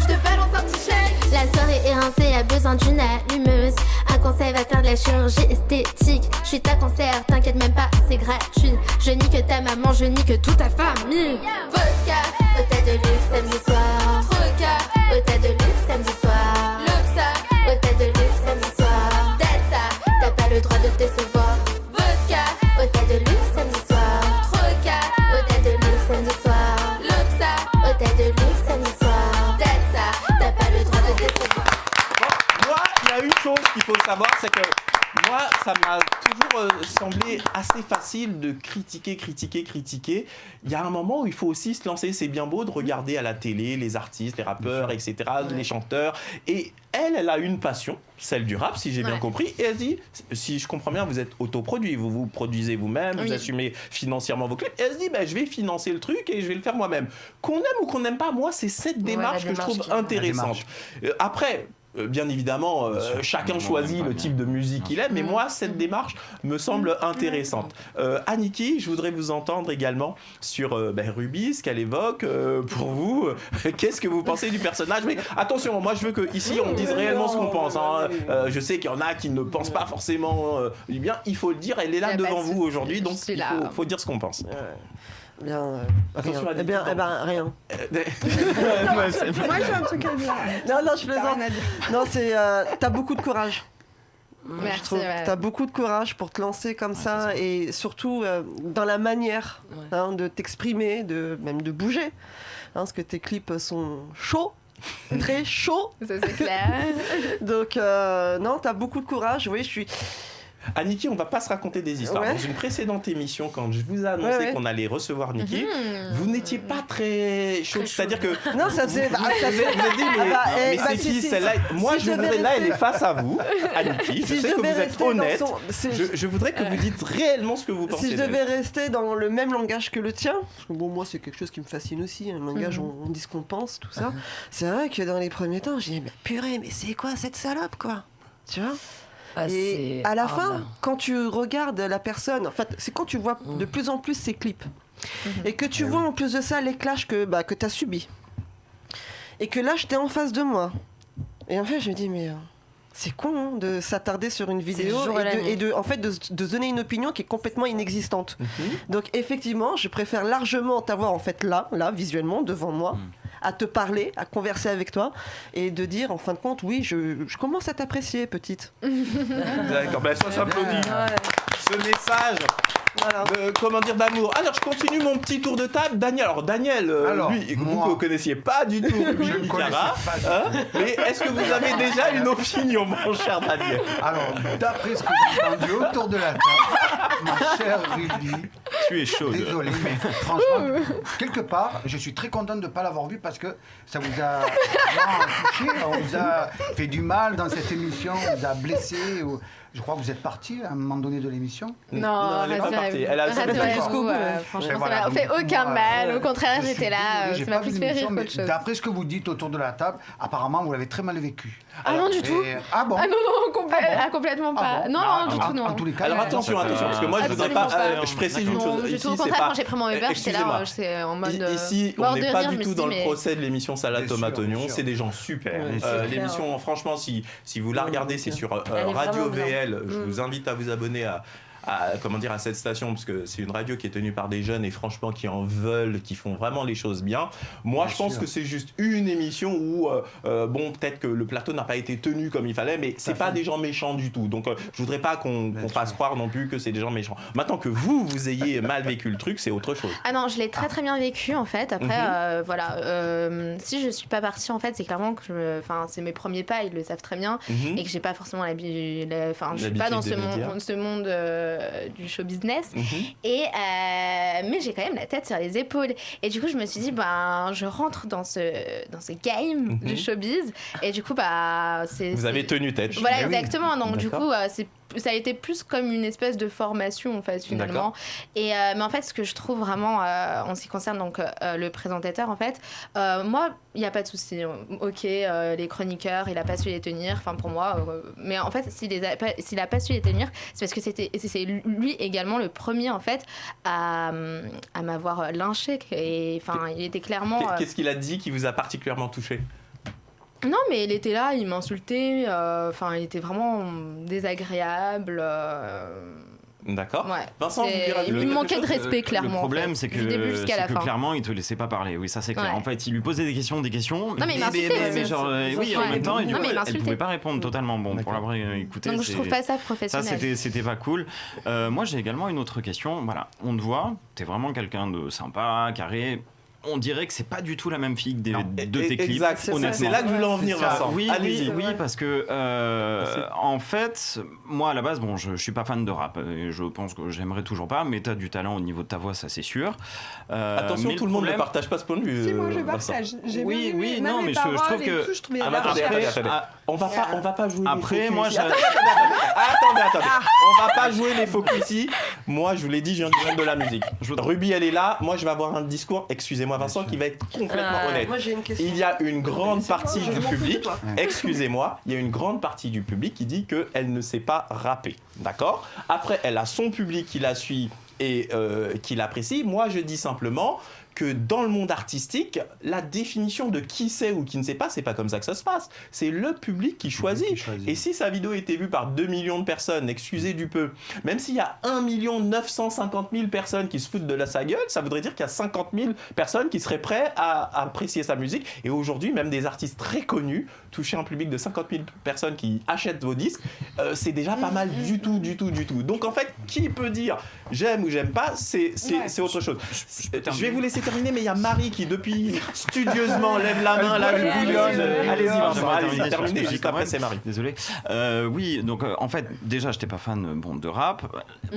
[SPEAKER 9] J'te balance un petit chèque. La soirée est rincée, a besoin d'une allumeuse. Un conseil va faire de la chirurgie esthétique. Je suis ta cancer, t'inquiète même pas, c'est gratuit. Je nique ta maman, je nique toute ta famille. Vodka, hôtel de luxe samedi soir. Troca, hôtel de luxe samedi soir. Luxa, hôtel de luxe samedi soir. Delta, t'as pas le droit de te décevoir. Vodka, hôtel de luxe samedi soir. Troca, hôtel de luxe samedi soir. Luxa, hôtel de luxe samedi soir. Delta, t'as pas le droit de te décevoir.
[SPEAKER 2] Moi, il y a une chose qu'il faut savoir, c'est que moi, ça m'a toujours semblé assez facile de critiquer. Il y a un moment où il faut aussi se lancer. C'est bien beau de regarder à la télé les artistes, les rappeurs, etc., les chanteurs. Et elle a une passion, celle du rap, si j'ai bien compris. Et elle dit, si je comprends bien, vous êtes autoproduit, vous vous produisez vous-même, vous assumez financièrement vos clips. Et elle se dit, je vais financer le truc et je vais le faire moi-même. Qu'on aime ou qu'on n'aime pas, moi, c'est cette démarche que je trouve intéressante. Après... bien évidemment, chacun choisit le type de musique qu'il aime, mais moi, cette démarche me semble intéressante. Aniki, je voudrais vous entendre également sur Ruby, ce qu'elle évoque. Pour vous, qu'est-ce que vous pensez du personnage? Mais attention, moi, je veux qu'ici, on dise réellement ce qu'on pense. Hein. Je sais qu'il y en a qui ne pensent pas forcément du bien. Il faut le dire, elle est là devant vous aujourd'hui, donc il faut dire ce qu'on pense.
[SPEAKER 4] Bien,
[SPEAKER 2] attention
[SPEAKER 4] rien. Rien.
[SPEAKER 8] Moi, j'ai un truc à dire.
[SPEAKER 4] Non, je plaisante. Non, c'est... t'as beaucoup de courage.
[SPEAKER 3] Merci.
[SPEAKER 4] T'as beaucoup de courage pour te lancer comme ça et surtout dans la manière de t'exprimer, même de bouger. Parce que tes clips sont chauds. Très chauds.
[SPEAKER 3] Ça, c'est clair.
[SPEAKER 4] Donc, non, t'as beaucoup de courage. Oui, je suis...
[SPEAKER 2] Aniki, on va pas se raconter des histoires. Dans une précédente émission, quand je vous ai annoncé qu'on allait recevoir Niki, vous n'étiez pas très chaude. C'est-à-dire que
[SPEAKER 4] non, ça faisait.
[SPEAKER 2] Vous avez dit, mais c'est qui celle-là? Moi, je voudrais là, elle est face à vous, Aniki. Je sais que vous êtes honnête. Je voudrais que vous dites réellement ce que vous pensez.
[SPEAKER 4] Si je devais rester dans le même langage que le tien, parce que bon, moi, c'est quelque chose qui me fascine aussi, un langage où on dit ce qu'on pense, tout ça. C'est vrai que dans les premiers temps, j'ai dit, mais purée, mais c'est quoi cette salope, quoi? Tu vois? Et à la fin, quand tu regardes la personne, en fait, c'est quand tu vois de plus en plus ses clips et que tu vois en plus de ça les clashs que tu as subis et que là, j'étais en face de moi. Et en fait, je me dis, mais c'est con de s'attarder sur une vidéo et de donner une opinion qui est complètement inexistante. Donc, effectivement, je préfère largement t'avoir en fait là, visuellement, devant moi. À te parler, à converser avec toi et de dire en fin de compte, oui, je commence à t'apprécier, petite.
[SPEAKER 2] D'accord, ça s'applaudit. Ce message d'amour. Alors, je continue mon petit tour de table. Daniel, lui, vous ne connaissiez pas du tout Ruby Cara, mais est-ce que vous avez déjà une opinion, mon cher Daniel?
[SPEAKER 6] Alors, d'après ce que j'ai entendu autour de la table, ma chère Ruby,
[SPEAKER 2] tu es chaude.
[SPEAKER 6] Désolé, mais franchement, quelque part, je suis très contente de ne pas l'avoir vu parce que ça vous a touché, on vous a fait du mal dans cette émission, on vous a blessé. Je crois que vous êtes parti à un moment donné de l'émission.
[SPEAKER 3] Non,
[SPEAKER 2] elle n'est pas partie. Elle a
[SPEAKER 3] jusqu'au bout. Franchement, ça m'a fait aucun mal. Au contraire, j'étais là. Ça m'a plus fait rire qu'autre chose.
[SPEAKER 6] D'après ce que vous dites autour de la table, apparemment, vous l'avez très mal vécu.
[SPEAKER 3] Ah non, du tout.
[SPEAKER 6] Ah bon?
[SPEAKER 3] Ah non, complètement pas. Non, du tout, non.
[SPEAKER 6] En tous les cas,
[SPEAKER 2] alors attention, parce que moi, je voudrais pas. Je précise une chose.
[SPEAKER 3] Du tout. Au contraire, quand j'ai pris mon Uber, j'étais là, j'étais en mode.
[SPEAKER 2] Ici, on n'est pas du tout dans le procès de l'émission Salade Tomate Oignon. C'est des gens super. L'émission, franchement, si vous la regardez, c'est sur Radio VL. Je vous invite à vous abonner à cette station, parce que c'est une radio qui est tenue par des jeunes et franchement qui en veulent, qui font vraiment les choses bien. Moi, je pense que c'est juste une émission où, peut-être que le plateau n'a pas été tenu comme il fallait, mais c'est pas des gens méchants du tout. Donc, je voudrais pas qu'on fasse croire non plus que c'est des gens méchants. Maintenant que vous ayez mal vécu le truc, c'est autre chose.
[SPEAKER 3] Ah non, je l'ai très très bien vécu en fait. Après, si je suis pas partie, en fait, c'est clairement que c'est mes premiers pas, ils le savent très bien, et que j'ai pas forcément l'habitude. Je suis pas dans ce monde. Du show business mais j'ai quand même la tête sur les épaules et du coup je me suis dit je rentre dans ce game du showbiz et du coup
[SPEAKER 2] vous avez tenu tête.
[SPEAKER 3] Voilà, exactement. Donc du coup ça a été plus comme une espèce de formation en fait finalement. Et mais en fait ce que je trouve vraiment en ce qui concerne donc le présentateur en fait, moi il n'y a pas de souci. Ok, les chroniqueurs il a pas su les tenir. Enfin pour moi, mais en fait s'il a pas su les tenir, c'est parce que c'est lui également le premier en fait à m'avoir lynché. Et enfin il était clairement.
[SPEAKER 2] Qu'est-ce qu'il a dit qui vous a particulièrement touché?
[SPEAKER 3] Non, mais il était là, il m'insultait, il était vraiment désagréable.
[SPEAKER 2] D'accord.
[SPEAKER 3] Ouais.
[SPEAKER 2] Vincent, vous
[SPEAKER 3] C'est-
[SPEAKER 2] voulez rajouter
[SPEAKER 3] il me manquait
[SPEAKER 2] quelque
[SPEAKER 3] de
[SPEAKER 2] chose
[SPEAKER 3] respect, clairement.
[SPEAKER 5] Le problème,
[SPEAKER 3] en fait.
[SPEAKER 5] c'est que,
[SPEAKER 3] Du début jusqu'à la fin.
[SPEAKER 5] clairement, il te laissait pas parler. Oui, ça c'est clair.
[SPEAKER 3] Ouais.
[SPEAKER 5] En fait, il lui posait des questions.
[SPEAKER 3] Non, mais il m'insultait aussi.
[SPEAKER 5] genre, oui, en
[SPEAKER 3] Ouais.
[SPEAKER 5] même temps, et du
[SPEAKER 3] Non,
[SPEAKER 5] coup,
[SPEAKER 3] mais il
[SPEAKER 5] elle
[SPEAKER 3] m'insultait.
[SPEAKER 5] pouvait pas répondre totalement. Bon, pour l'avoir écouté,
[SPEAKER 3] Donc je trouve pas ça
[SPEAKER 5] ça,
[SPEAKER 3] professionnel.
[SPEAKER 5] c'était pas cool. Moi, j'ai également une autre question. Voilà, on te voit, t'es vraiment quelqu'un de sympa, carré. On dirait que c'est pas du tout la même fille de tes clips.
[SPEAKER 2] Exact.
[SPEAKER 5] Honnêtement.
[SPEAKER 2] C'est là que je voulais en venir,
[SPEAKER 6] C'est ça.
[SPEAKER 2] Vincent.
[SPEAKER 5] Oui,
[SPEAKER 2] Allez-y.
[SPEAKER 5] oui, parce que en fait, moi à la base, bon, je suis pas fan de rap. Et je pense que j'aimerais toujours pas, mais t'as du talent au niveau de ta voix, ça c'est sûr.
[SPEAKER 2] Attention,
[SPEAKER 5] Mais
[SPEAKER 2] tout le monde ne
[SPEAKER 5] problème-
[SPEAKER 2] partage pas ce point de vue.
[SPEAKER 8] Si, moi je
[SPEAKER 2] Vincent.
[SPEAKER 8] partage. J'ai
[SPEAKER 5] Oui,
[SPEAKER 8] bien aimé,
[SPEAKER 5] oui,
[SPEAKER 8] même
[SPEAKER 5] non,
[SPEAKER 8] les
[SPEAKER 5] mais je trouve
[SPEAKER 8] paroles et
[SPEAKER 5] que-
[SPEAKER 8] tout, je trouvais
[SPEAKER 2] Ah,
[SPEAKER 8] la
[SPEAKER 2] attendez,
[SPEAKER 8] recherche.
[SPEAKER 2] attendez. On va pas jouer
[SPEAKER 5] Après,
[SPEAKER 2] les faux
[SPEAKER 5] moi,
[SPEAKER 2] culs ici.
[SPEAKER 5] je-
[SPEAKER 2] Attendez. On va pas jouer les faux culs ici. Moi, je vous l'ai dit, je viens du monde de la musique. Ruby, elle est là. Moi, je vais avoir un discours, excusez-moi Vincent, qui va être complètement honnête.
[SPEAKER 4] Moi, j'ai une question.
[SPEAKER 2] Il y a une grande partie
[SPEAKER 4] Je
[SPEAKER 2] du
[SPEAKER 4] m'en fous de
[SPEAKER 2] public,
[SPEAKER 4] toi.
[SPEAKER 2] excusez-moi, il y a une grande partie du public qui dit qu'elle ne sait pas rapper. D'accord ? Après, elle a son public qui la suit et qui l'apprécie. Moi, je dis simplement que dans le monde artistique, la définition de qui sait ou qui ne sait pas, c'est pas comme ça que ça se passe. C'est le public qui choisit. Et si sa vidéo était vue par 2 millions de personnes, excusez du peu, même s'il y a 1 950 000 personnes qui se foutent de sa gueule, ça voudrait dire qu'il y a 50 000 personnes qui seraient prêtes à apprécier sa musique. Et aujourd'hui, même des artistes très connus, toucher un public de 50 000 personnes qui achètent vos disques, c'est déjà pas mal du tout. Donc en fait, qui peut dire j'aime ou j'aime pas, c'est autre chose. Je vais vous laisser terminer, mais il y a Marie qui depuis studieusement lève la main, là, elle bouillonne. Allez-y Vincent, allez-y, terminez, juste après c'est Marie.
[SPEAKER 5] Désolé. Oui, donc en fait, déjà, j'étais pas fan de rap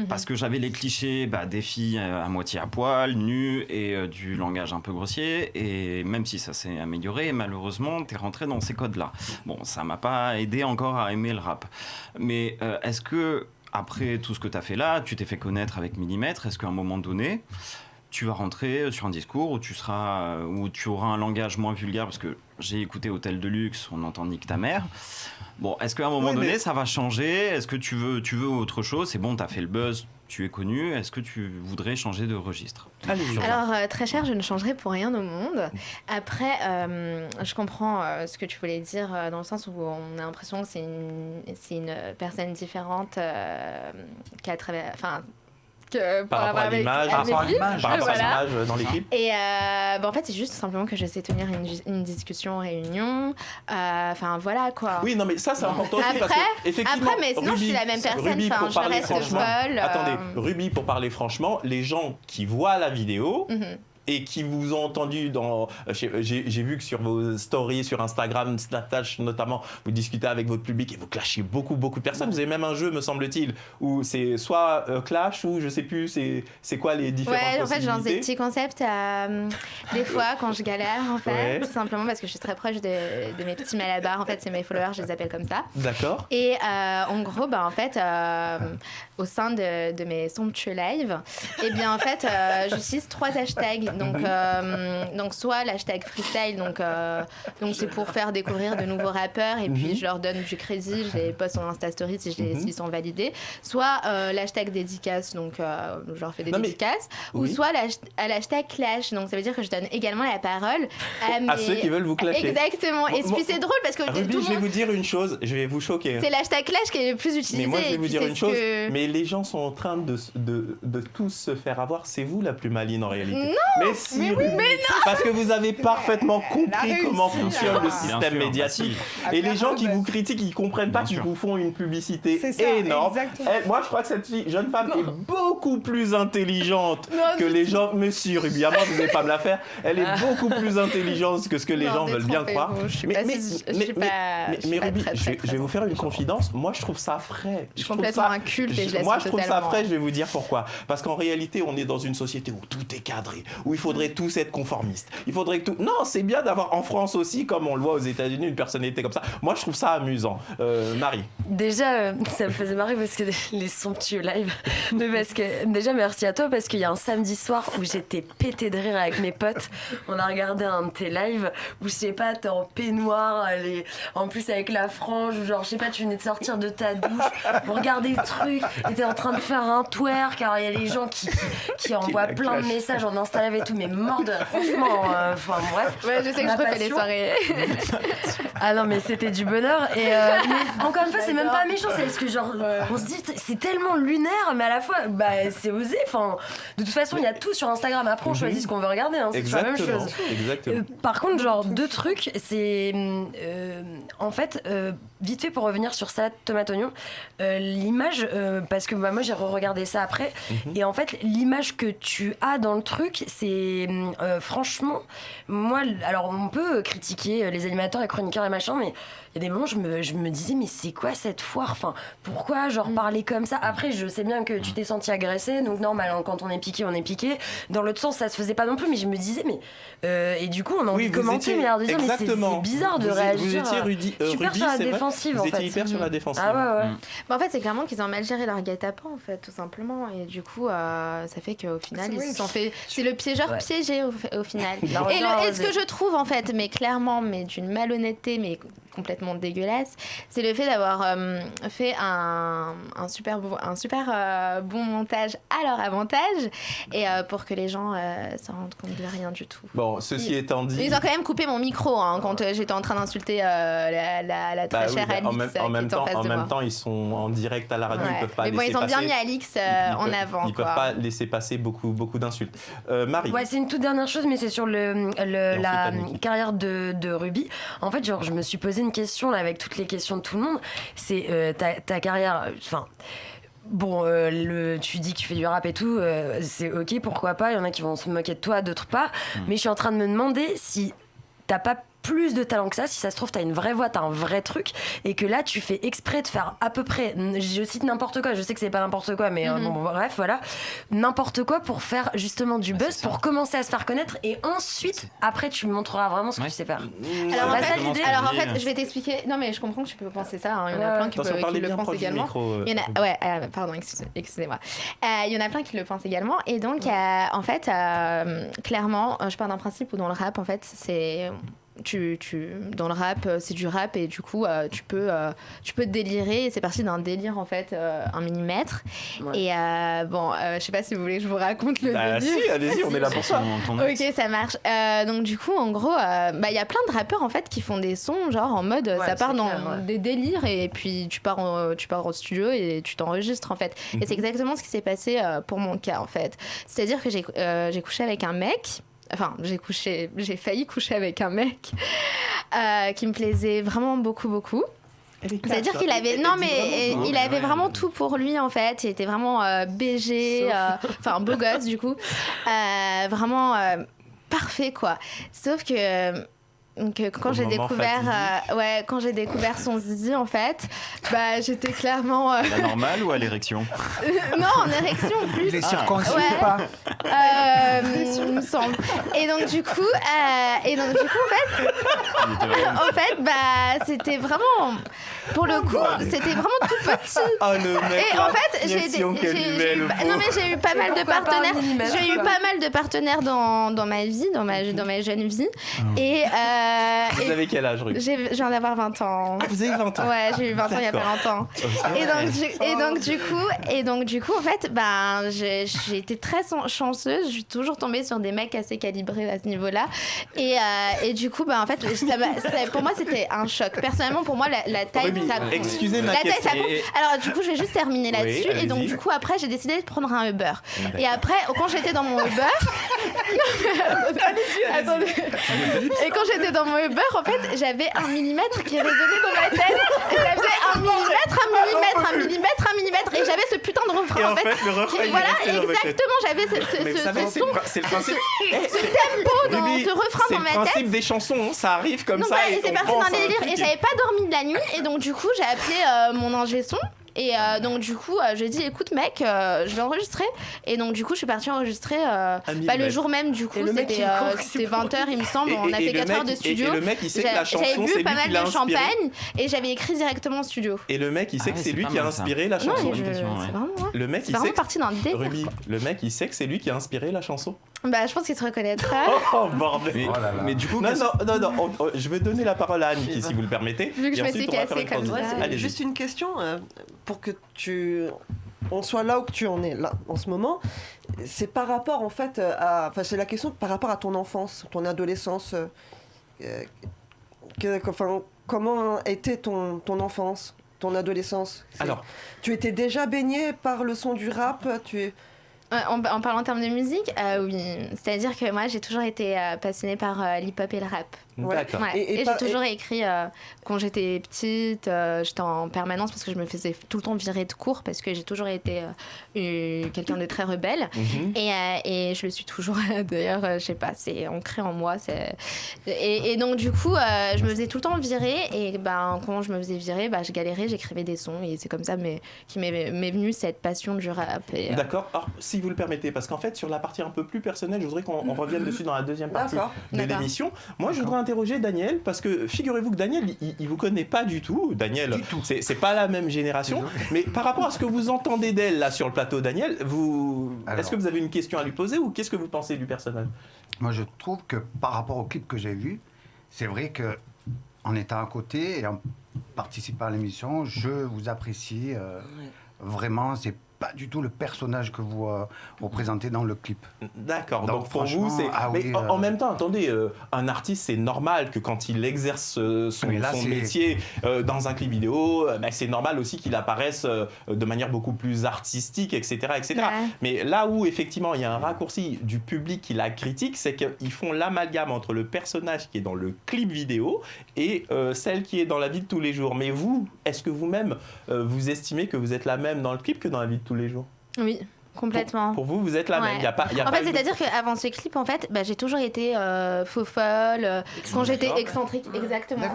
[SPEAKER 5] parce que j'avais les clichés des filles à moitié à poil, nues et du langage un peu grossier. Et même si ça s'est amélioré, malheureusement, t'es rentré dans ces codes-là. Bon, ça m'a pas aidé encore à aimer le rap. Mais est-ce que après tout ce que t'as fait là, tu t'es fait connaître avec Millimètre, est-ce qu'à un moment donné, tu vas rentrer sur un discours où tu auras un langage moins vulgaire, parce que j'ai écouté Hôtel de Luxe, on entend Nique ta mère. Bon, est-ce qu'à un moment donné, ça va changer ? Est-ce que tu veux autre chose ? C'est bon, t'as fait le buzz, tu es connu. Est-ce que tu voudrais changer de registre ?
[SPEAKER 3] Alors, très cher, je ne changerai pour rien au monde. Après, je comprends ce que tu voulais dire, dans le sens où on a l'impression que c'est une personne différente qui a travaillé...
[SPEAKER 2] Par rapport à l'image, par rapport à l'image dans l'équipe.
[SPEAKER 3] Et en fait, c'est juste simplement que je sais tenir une discussion, réunion. Voilà quoi.
[SPEAKER 2] Oui, non, mais ça, c'est important aussi parce que, effectivement.
[SPEAKER 3] Après, mais sinon, je suis la même personne.
[SPEAKER 2] Ruby, pour
[SPEAKER 3] je
[SPEAKER 2] parler
[SPEAKER 3] reste
[SPEAKER 2] franchement.
[SPEAKER 3] folle.
[SPEAKER 2] Attendez, Ruby, pour parler franchement, les gens qui voient la vidéo. Et qui vous ont entendu dans... J'ai vu que sur vos stories, sur Instagram, Snapchat notamment, vous discutez avec votre public et vous clashez beaucoup de personnes. Vous avez même un jeu, me semble-t-il, où c'est soit clash ou je sais plus, c'est quoi les différentes possibilités.
[SPEAKER 3] En fait, j'ai lancé des petits concepts des fois quand je galère, en fait. Tout simplement parce que je suis très proche de mes petits malabars. En fait, c'est mes followers, je les appelle comme ça.
[SPEAKER 2] D'accord.
[SPEAKER 3] Et en gros, en fait, au sein de mes somptueux lives, et bien, en fait, j'utilise 3 hashtags. Donc soit l'hashtag freestyle, donc c'est pour faire découvrir de nouveaux rappeurs et puis je leur donne du crédit, je les poste sur Insta Story s'ils sont validés. Soit l'hashtag dédicace, donc je leur fais des dédicaces. Ou soit l'hashtag clash, donc ça veut dire que je donne également la parole
[SPEAKER 2] à ceux qui veulent vous clasher.
[SPEAKER 3] Exactement. Et puis c'est drôle parce que
[SPEAKER 2] Ruby,
[SPEAKER 3] tout le monde...
[SPEAKER 2] je vais vous dire une chose, je vais vous choquer.
[SPEAKER 3] C'est l'hashtag clash qui est le plus utilisé.
[SPEAKER 2] Mais moi, je vais vous dire une chose,
[SPEAKER 3] mais
[SPEAKER 2] les gens sont en train de tous se faire avoir. C'est vous la plus maligne en réalité.
[SPEAKER 3] Non.
[SPEAKER 2] Mais si, mais non. Parce que vous avez parfaitement compris comment fonctionne le système médiatique. Et les gens qui vous critiquent, ils comprennent pas qu'ils vous font une publicité énorme. Moi, je crois que cette jeune femme est beaucoup plus intelligente que les gens. Monsieur Ruby, à moi, vous n'allez pas me la faire. Elle est beaucoup plus intelligente que ce que les gens veulent bien croire. Mais Ruby, je vais vous faire une confidence. Moi, je trouve ça frais.
[SPEAKER 3] Je suis complètement inculte et je laisse
[SPEAKER 2] moi, je trouve ça frais. Je vais vous dire pourquoi. Parce qu'en réalité, on est dans une société où tout est cadré, où il faudrait tous être conformistes. Il faudrait que tout. Non, c'est bien d'avoir en France aussi, comme on le voit aux États-Unis, une personnalité comme ça. Moi, je trouve ça amusant. Marie.
[SPEAKER 7] Déjà, ça me faisait marrer parce que les somptueux live. Mais parce que déjà, merci à toi parce qu'il y a un samedi soir où j'étais pétée de rire avec mes potes. On a regardé un de tes lives où je sais pas, t'es en peignoir, en plus avec la frange, genre je sais pas, tu venais de sortir de ta douche, vous regardez le truc, et t'es en train de faire un twerk. Alors il y a les gens qui envoient plein de messages en Insta Live et tout, mais mort de franchement, bref.
[SPEAKER 3] Ouais, je sais que je refais des soirées.
[SPEAKER 7] Ah non, mais c'était du bonheur. Et mais encore une fois, c'est même pas méchant, c'est parce que genre, on se dit, c'est tellement lunaire, mais à la fois, bah, c'est osé. Enfin, de toute façon, il y a tout sur Instagram. Après, on choisit ce qu'on veut regarder. Hein, c'est toujours la même chose.
[SPEAKER 2] Exactement.
[SPEAKER 7] Par contre, genre, 2 trucs, c'est en fait, vite fait pour revenir sur salade tomate oignon, l'image, parce que bah, moi j'ai re-regardé ça après, et en fait, l'image que tu as dans le truc, c'est franchement, moi, alors on peut critiquer les animateurs, les chroniqueurs et machin, mais il y a des moments je me disais mais c'est quoi cette foire, enfin pourquoi genre parler comme ça. Après je sais bien que tu t'es senti agressé, donc normal, hein, quand on est piqué, dans l'autre sens ça se faisait pas non plus, mais je me disais mais et du coup on a envie de commenter, mais alors de dire mais c'est bizarre de réagir
[SPEAKER 2] vous étiez
[SPEAKER 7] super
[SPEAKER 2] Rudy,
[SPEAKER 7] sur la
[SPEAKER 2] c'est vrai,
[SPEAKER 7] défensive
[SPEAKER 2] vous
[SPEAKER 7] en
[SPEAKER 2] étiez
[SPEAKER 7] fait.
[SPEAKER 2] hyper sur la défensive.
[SPEAKER 7] Ah ouais.
[SPEAKER 3] Bah, en fait, c'est clairement qu'ils ont mal géré leur guet-apens, en fait, tout simplement. Et du coup, ça fait qu'au final, ils se sont fait. C'est le piégeur piégé au final. Et ce que je trouve, en fait, mais clairement, mais d'une malhonnêteté, mais complètement dégueulasse, c'est le fait d'avoir fait un super bon montage à leur avantage et pour que les gens se rendent compte de rien du tout.
[SPEAKER 2] Bon, ceci étant dit...
[SPEAKER 3] Ils ont quand même coupé mon micro quand j'étais en train d'insulter la très chère Alix
[SPEAKER 2] en même temps,
[SPEAKER 3] qui est en face de moi.
[SPEAKER 2] En même temps, ils sont en direct à la radio, ils peuvent pas
[SPEAKER 3] mais bon,
[SPEAKER 2] laisser
[SPEAKER 3] ils ont bien
[SPEAKER 2] passer-
[SPEAKER 3] mis Alix en avant.
[SPEAKER 2] Ils peuvent pas laisser passer beaucoup d'insultes. Marie.
[SPEAKER 7] Ouais, c'est une toute dernière chose, mais c'est sur la carrière de Ruby. En fait, genre, je me suis posé une question là, avec toutes les questions de tout le monde. C'est ta carrière. Enfin. Bon, tu dis que tu fais du rap et tout, c'est ok, pourquoi pas. Il y en a qui vont se moquer de toi, d'autres pas. Mais je suis en train de me demander si t'as pas plus de talent que ça, si ça se trouve t'as une vraie voix, t'as un vrai truc, et que là tu fais exprès de faire à peu près, je cite n'importe quoi, je sais que c'est pas n'importe quoi, mais bon, bref, voilà, n'importe quoi pour faire justement du buzz, pour commencer à se faire connaître, et ensuite après tu me montreras vraiment ce que tu sais faire.
[SPEAKER 3] Alors, en fait,
[SPEAKER 5] l'idée.
[SPEAKER 3] je vais t'expliquer. Non, mais je comprends que tu peux penser ça. Il y en a plein qui le pensent également. Il y en a, pardon, excusez-moi. Il y en a plein qui le pensent également. Et donc, en fait, clairement, je pars d'un principe où dans le rap, en fait, c'est... dans le rap, c'est du rap et du coup tu peux te délirer, et c'est parti d'un délire en fait, 1 millimètre. Et bon, je sais pas si vous voulez que je vous raconte le délire.
[SPEAKER 2] Si, allez-y, on est là pour ça.
[SPEAKER 3] Ok, ça marche. Donc du coup, en gros, y a plein de rappeurs en fait qui font des sons genre en mode ça part dans des délires, et puis tu pars au studio et tu t'enregistres en fait. Et c'est exactement ce qui s'est passé pour mon cas en fait. C'est-à-dire que j'ai couché avec un mec. Enfin, j'ai failli coucher avec un mec qui me plaisait vraiment beaucoup. C'est-à-dire qu'il avait, il avait vraiment tout pour lui en fait. Il était vraiment BG, enfin beau gosse du coup, vraiment parfait quoi. Sauf que quand j'ai découvert son zizi en fait, j'étais clairement
[SPEAKER 5] La normale ou à l'érection?
[SPEAKER 3] Non, en érection en plus.
[SPEAKER 6] Il est circoncis ou pas?
[SPEAKER 3] Il me semble. Et donc du coup en fait, c'était vraiment, pour le coup, c'était vraiment tout petit.
[SPEAKER 2] Oh, le mec,
[SPEAKER 3] et en fait, j'ai eu pas mal de partenaires. J'ai eu pas mal de partenaires dans ma vie, dans ma jeune vie. Et
[SPEAKER 2] vous avez quel âge, Ruby?
[SPEAKER 3] Je viens d'avoir 20 ans.
[SPEAKER 2] Ah, vous avez 20 ans?
[SPEAKER 3] Ouais, j'ai eu 20 ans il y a pas longtemps. Et donc du coup, en fait, j'ai été très chanceuse. Je suis toujours tombée sur des mecs assez calibrés à ce niveau-là. Et du coup, en fait, pour moi, c'était un choc. Personnellement, pour moi, la taille, ça compte.
[SPEAKER 2] Excusez ma
[SPEAKER 3] La taille,
[SPEAKER 2] question.
[SPEAKER 3] ça compte. Alors, du coup, je vais juste terminer là-dessus.
[SPEAKER 2] Oui,
[SPEAKER 3] et donc,
[SPEAKER 2] allez-y.
[SPEAKER 3] du coup, après, j'ai décidé de prendre un Uber. Et après, quand j'étais dans mon Uber... Attendez. Et quand j'étais dans mon Uber, en fait, j'avais 1 millimètre qui résonnait dans ma tête. Et ça faisait 1 millimètre. Et j'avais ce putain de refrain,
[SPEAKER 2] Et
[SPEAKER 3] en fait.
[SPEAKER 2] le refrain, il
[SPEAKER 3] Voilà,
[SPEAKER 2] restait dans votre tête.
[SPEAKER 3] exactement, j'avais
[SPEAKER 2] Mais vous savez,
[SPEAKER 3] ce son,
[SPEAKER 2] c'est le principe.
[SPEAKER 3] ce tempo dans
[SPEAKER 2] Ruby,
[SPEAKER 3] ce refrain dans ma
[SPEAKER 2] C'est le
[SPEAKER 3] tête.
[SPEAKER 2] principe des chansons, hein, ça arrive comme
[SPEAKER 3] Donc
[SPEAKER 2] ça.
[SPEAKER 3] voilà,
[SPEAKER 2] et
[SPEAKER 3] et c'est
[SPEAKER 2] on
[SPEAKER 3] parti
[SPEAKER 2] pense
[SPEAKER 3] d'un
[SPEAKER 2] à un
[SPEAKER 3] délire.
[SPEAKER 2] truc
[SPEAKER 3] Et j'avais pas dormi de la nuit. Et donc du coup, j'ai appelé mon ingé son. Et donc du coup, j'ai dit écoute mec, je vais enregistrer. Et donc du coup, je suis partie enregistrer le jour même. Du coup, c'était 20h, il me semble. On a fait 4 heures de studio.
[SPEAKER 2] Et le mec, il sait que la chanson,
[SPEAKER 3] J'avais
[SPEAKER 2] c'est
[SPEAKER 3] bu
[SPEAKER 2] lui
[SPEAKER 3] pas
[SPEAKER 2] qui
[SPEAKER 3] mal
[SPEAKER 2] l'a
[SPEAKER 3] de
[SPEAKER 2] inspiré.
[SPEAKER 3] champagne et j'avais écrit directement en studio.
[SPEAKER 2] Et le mec, il sait que c'est
[SPEAKER 5] c'est
[SPEAKER 2] lui
[SPEAKER 5] pas
[SPEAKER 2] qui a
[SPEAKER 5] mal, ça.
[SPEAKER 2] inspiré la
[SPEAKER 3] Non,
[SPEAKER 2] chanson.
[SPEAKER 3] c'est vraiment moi.
[SPEAKER 2] Le mec,
[SPEAKER 3] C'est
[SPEAKER 2] il
[SPEAKER 3] vraiment
[SPEAKER 2] sait.
[SPEAKER 3] parti d'un délire.
[SPEAKER 2] Ruby, le mec, il sait que c'est lui qui a inspiré la chanson.
[SPEAKER 3] Je pense qu'il se reconnaîtra.
[SPEAKER 2] Oh bordel.
[SPEAKER 5] Mais du coup,
[SPEAKER 2] Non, je vais donner la parole à Annie, si vous le permettez.
[SPEAKER 3] Vu que je
[SPEAKER 2] Et
[SPEAKER 3] me
[SPEAKER 2] ensuite,
[SPEAKER 3] suis
[SPEAKER 2] on va faire
[SPEAKER 3] cassée
[SPEAKER 2] une
[SPEAKER 3] comme
[SPEAKER 2] transition.
[SPEAKER 3] ça.
[SPEAKER 2] Allez-y.
[SPEAKER 4] Juste une question pour que on soit là où tu en es là en ce moment. C'est par rapport en fait c'est la question par rapport à ton enfance, ton adolescence. comment était ton enfance, ton adolescence?
[SPEAKER 2] Alors,
[SPEAKER 4] tu étais déjà baigné par le son du rap?
[SPEAKER 3] En parlant en termes de musique, oui. C'est-à-dire que moi, j'ai toujours été passionnée par l'hip-hop et le rap.
[SPEAKER 2] d'accord.
[SPEAKER 3] Ouais. Et j'ai toujours écrit, quand j'étais petite, j'étais en permanence parce que je me faisais tout le temps virer de cours parce que j'ai toujours été quelqu'un de très rebelle. Et je le suis toujours, d'ailleurs, je sais pas, c'est ancré en moi. Et donc, du coup, je me faisais tout le temps virer. Et quand je me faisais virer, je galérais, j'écrivais des sons. Et c'est comme ça qui m'est venue cette passion du rap.
[SPEAKER 2] D'accord. Alors, si vous le permettez, parce qu'en fait, sur la partie un peu plus personnelle, je voudrais qu'on revienne dessus dans la deuxième partie de l'émission. Moi, je voudrais interroger Daniel, parce que figurez-vous que Daniel, il vous connaît pas du tout. Daniel, c'est pas la même génération. Mais par rapport à ce que vous entendez d'elle là sur le plateau, Daniel, est-ce que vous avez une question à lui poser ou qu'est-ce que vous pensez du personnage?
[SPEAKER 6] Moi, je trouve que par rapport au clip que j'ai vu, c'est vrai que en étant à côté et en participant à l'émission, je vous apprécie vraiment. C'est pas du tout le personnage que vous représentez dans le clip.
[SPEAKER 2] D'accord, donc pour vous, c'est... mais en même temps, attendez, un artiste, c'est normal que quand il exerce son métier dans un clip vidéo, c'est normal aussi qu'il apparaisse de manière beaucoup plus artistique, etc. etc. Ouais. Mais là où, effectivement, il y a un raccourci du public qui la critique, c'est qu'ils font l'amalgame entre le personnage qui est dans le clip vidéo et celle qui est dans la vie de tous les jours. Mais vous, est-ce que vous-même, vous estimez que vous êtes la même dans le clip que dans la vie de tous les jours?
[SPEAKER 3] Oui, complètement.
[SPEAKER 2] Pour vous, vous êtes la même.
[SPEAKER 3] En fait, c'est-à-dire qu'avant ce clip, en fait, j'ai toujours été faux folle. Quand j'étais excentrique, exactement.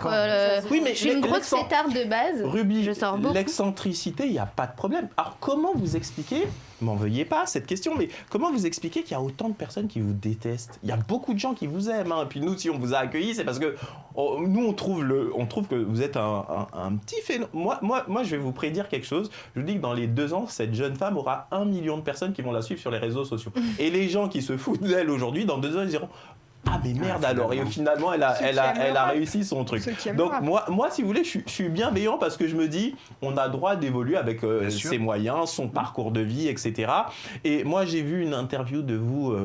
[SPEAKER 2] Oui, mais
[SPEAKER 3] je suis une grosse fêtarde de base.
[SPEAKER 2] Ruby,
[SPEAKER 3] je sors beaucoup.
[SPEAKER 2] L'excentricité, il n'y a pas de problème. Alors, comment vous expliquez, m'en veuillez pas cette question, mais comment vous expliquez qu'il y a autant de personnes qui vous détestent? Il y a beaucoup de gens qui vous aiment. Et puis nous, si on vous a accueillis, c'est parce que nous, on trouve que vous êtes un petit phénomène. Moi, je vais vous prédire quelque chose. Je vous dis que dans les 2 ans, cette jeune femme aura 1 million de personnes qui vont la suivre sur les réseaux sociaux. Et les gens qui se foutent d'elle aujourd'hui, dans 2 ans, ils diront: ah mais merde alors, et finalement elle a réussi son truc. Donc moi si vous voulez, je suis bienveillant parce que je me dis on a droit d'évoluer avec ses moyens, son parcours de vie, etc. Et moi j'ai vu une interview de vous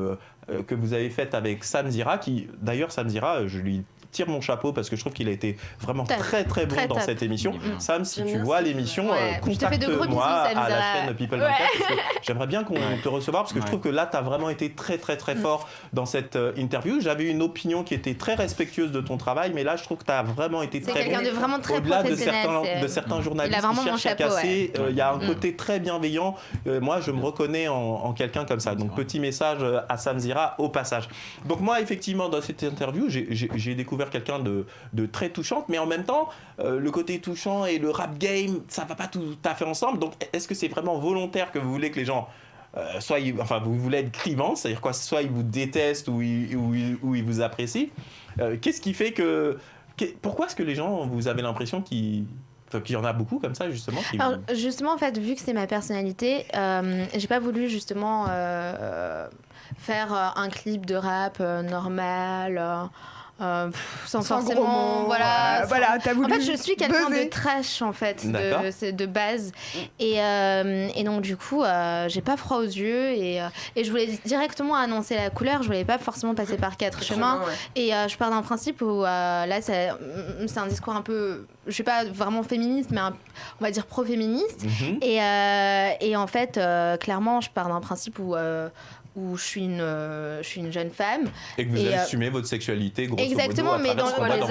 [SPEAKER 2] que vous avez faite avec Sam Zira, qui d'ailleurs Sam Zira, je lui tire mon chapeau parce que je trouve qu'il a été vraiment très très bon dans cette émission. Sam, si tu vois l'émission, contacte-moi à la chaîne People 24 parce que j'aimerais bien qu'on te reçoive parce que je trouve que là tu as vraiment été très très très fort dans cette interview. J'avais une opinion qui était très respectueuse de ton travail, mais là je trouve que tu as vraiment été très bon.
[SPEAKER 3] De vraiment très
[SPEAKER 2] au-delà
[SPEAKER 3] professionnel,
[SPEAKER 2] de certains journalistes qui cherchent à casser, il y a un côté très bienveillant. Moi je me reconnais en quelqu'un comme ça. Donc petit message à Sam Zira au passage. Donc moi effectivement dans cette interview j'ai découvert quelqu'un de très touchante, mais en même temps le côté touchant et le rap game, ça va pas tout à fait ensemble. Donc est-ce que c'est vraiment volontaire que vous voulez que les gens vous voulez être clivant, c'est-à-dire quoi, soit ils vous détestent ou ils vous apprécient? Qu'est-ce qui fait pourquoi est-ce que les gens, vous avez l'impression qu'il y en a beaucoup comme ça justement
[SPEAKER 3] Alors, justement en fait, vu que c'est ma personnalité, j'ai pas voulu justement faire un clip de rap normal, sans forcément
[SPEAKER 8] t'as voulu
[SPEAKER 3] en fait je suis quelqu'un de trash en fait de base et donc du coup j'ai pas froid aux yeux et je voulais directement annoncer la couleur, je voulais pas forcément passer par 4 chemins et je pars d'un principe où là c'est un discours un peu, je suis pas vraiment féministe mais on va dire pro-féministe et en fait clairement je pars d'un principe où je suis une jeune femme
[SPEAKER 2] et que vous assumez votre sexualité grosso
[SPEAKER 3] exactement
[SPEAKER 2] modo,
[SPEAKER 3] mais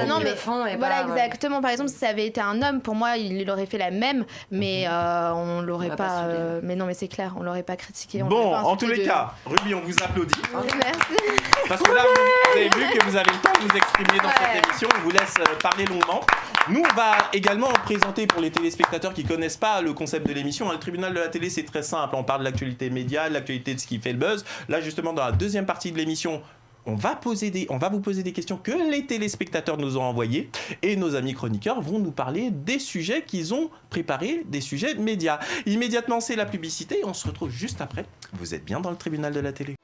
[SPEAKER 3] dans
[SPEAKER 7] le fond
[SPEAKER 3] exactement. Par exemple si ça avait été un homme, pour moi il aurait fait la même mais on l'aurait pas mais non mais c'est clair, on l'aurait pas critiqué.
[SPEAKER 2] Bon, en tous les cas, Ruby, on vous applaudit.
[SPEAKER 3] Merci.
[SPEAKER 2] Parce que là vous avez vu que vous avez le temps de vous exprimer dans cette émission, on vous laisse parler longuement. Nous on va également présenter pour les téléspectateurs qui connaissent pas le concept de l'émission, le tribunal de la télé, c'est très simple, on parle de l'actualité média, de l'actualité de ce qui fait le buzz. Là justement dans la deuxième partie de l'émission, on va vous poser des questions que les téléspectateurs nous ont envoyées et nos amis chroniqueurs vont nous parler des sujets qu'ils ont préparés, des sujets médias. Immédiatement, c'est la publicité et on se retrouve juste après. Vous êtes bien dans le tribunal de la télé.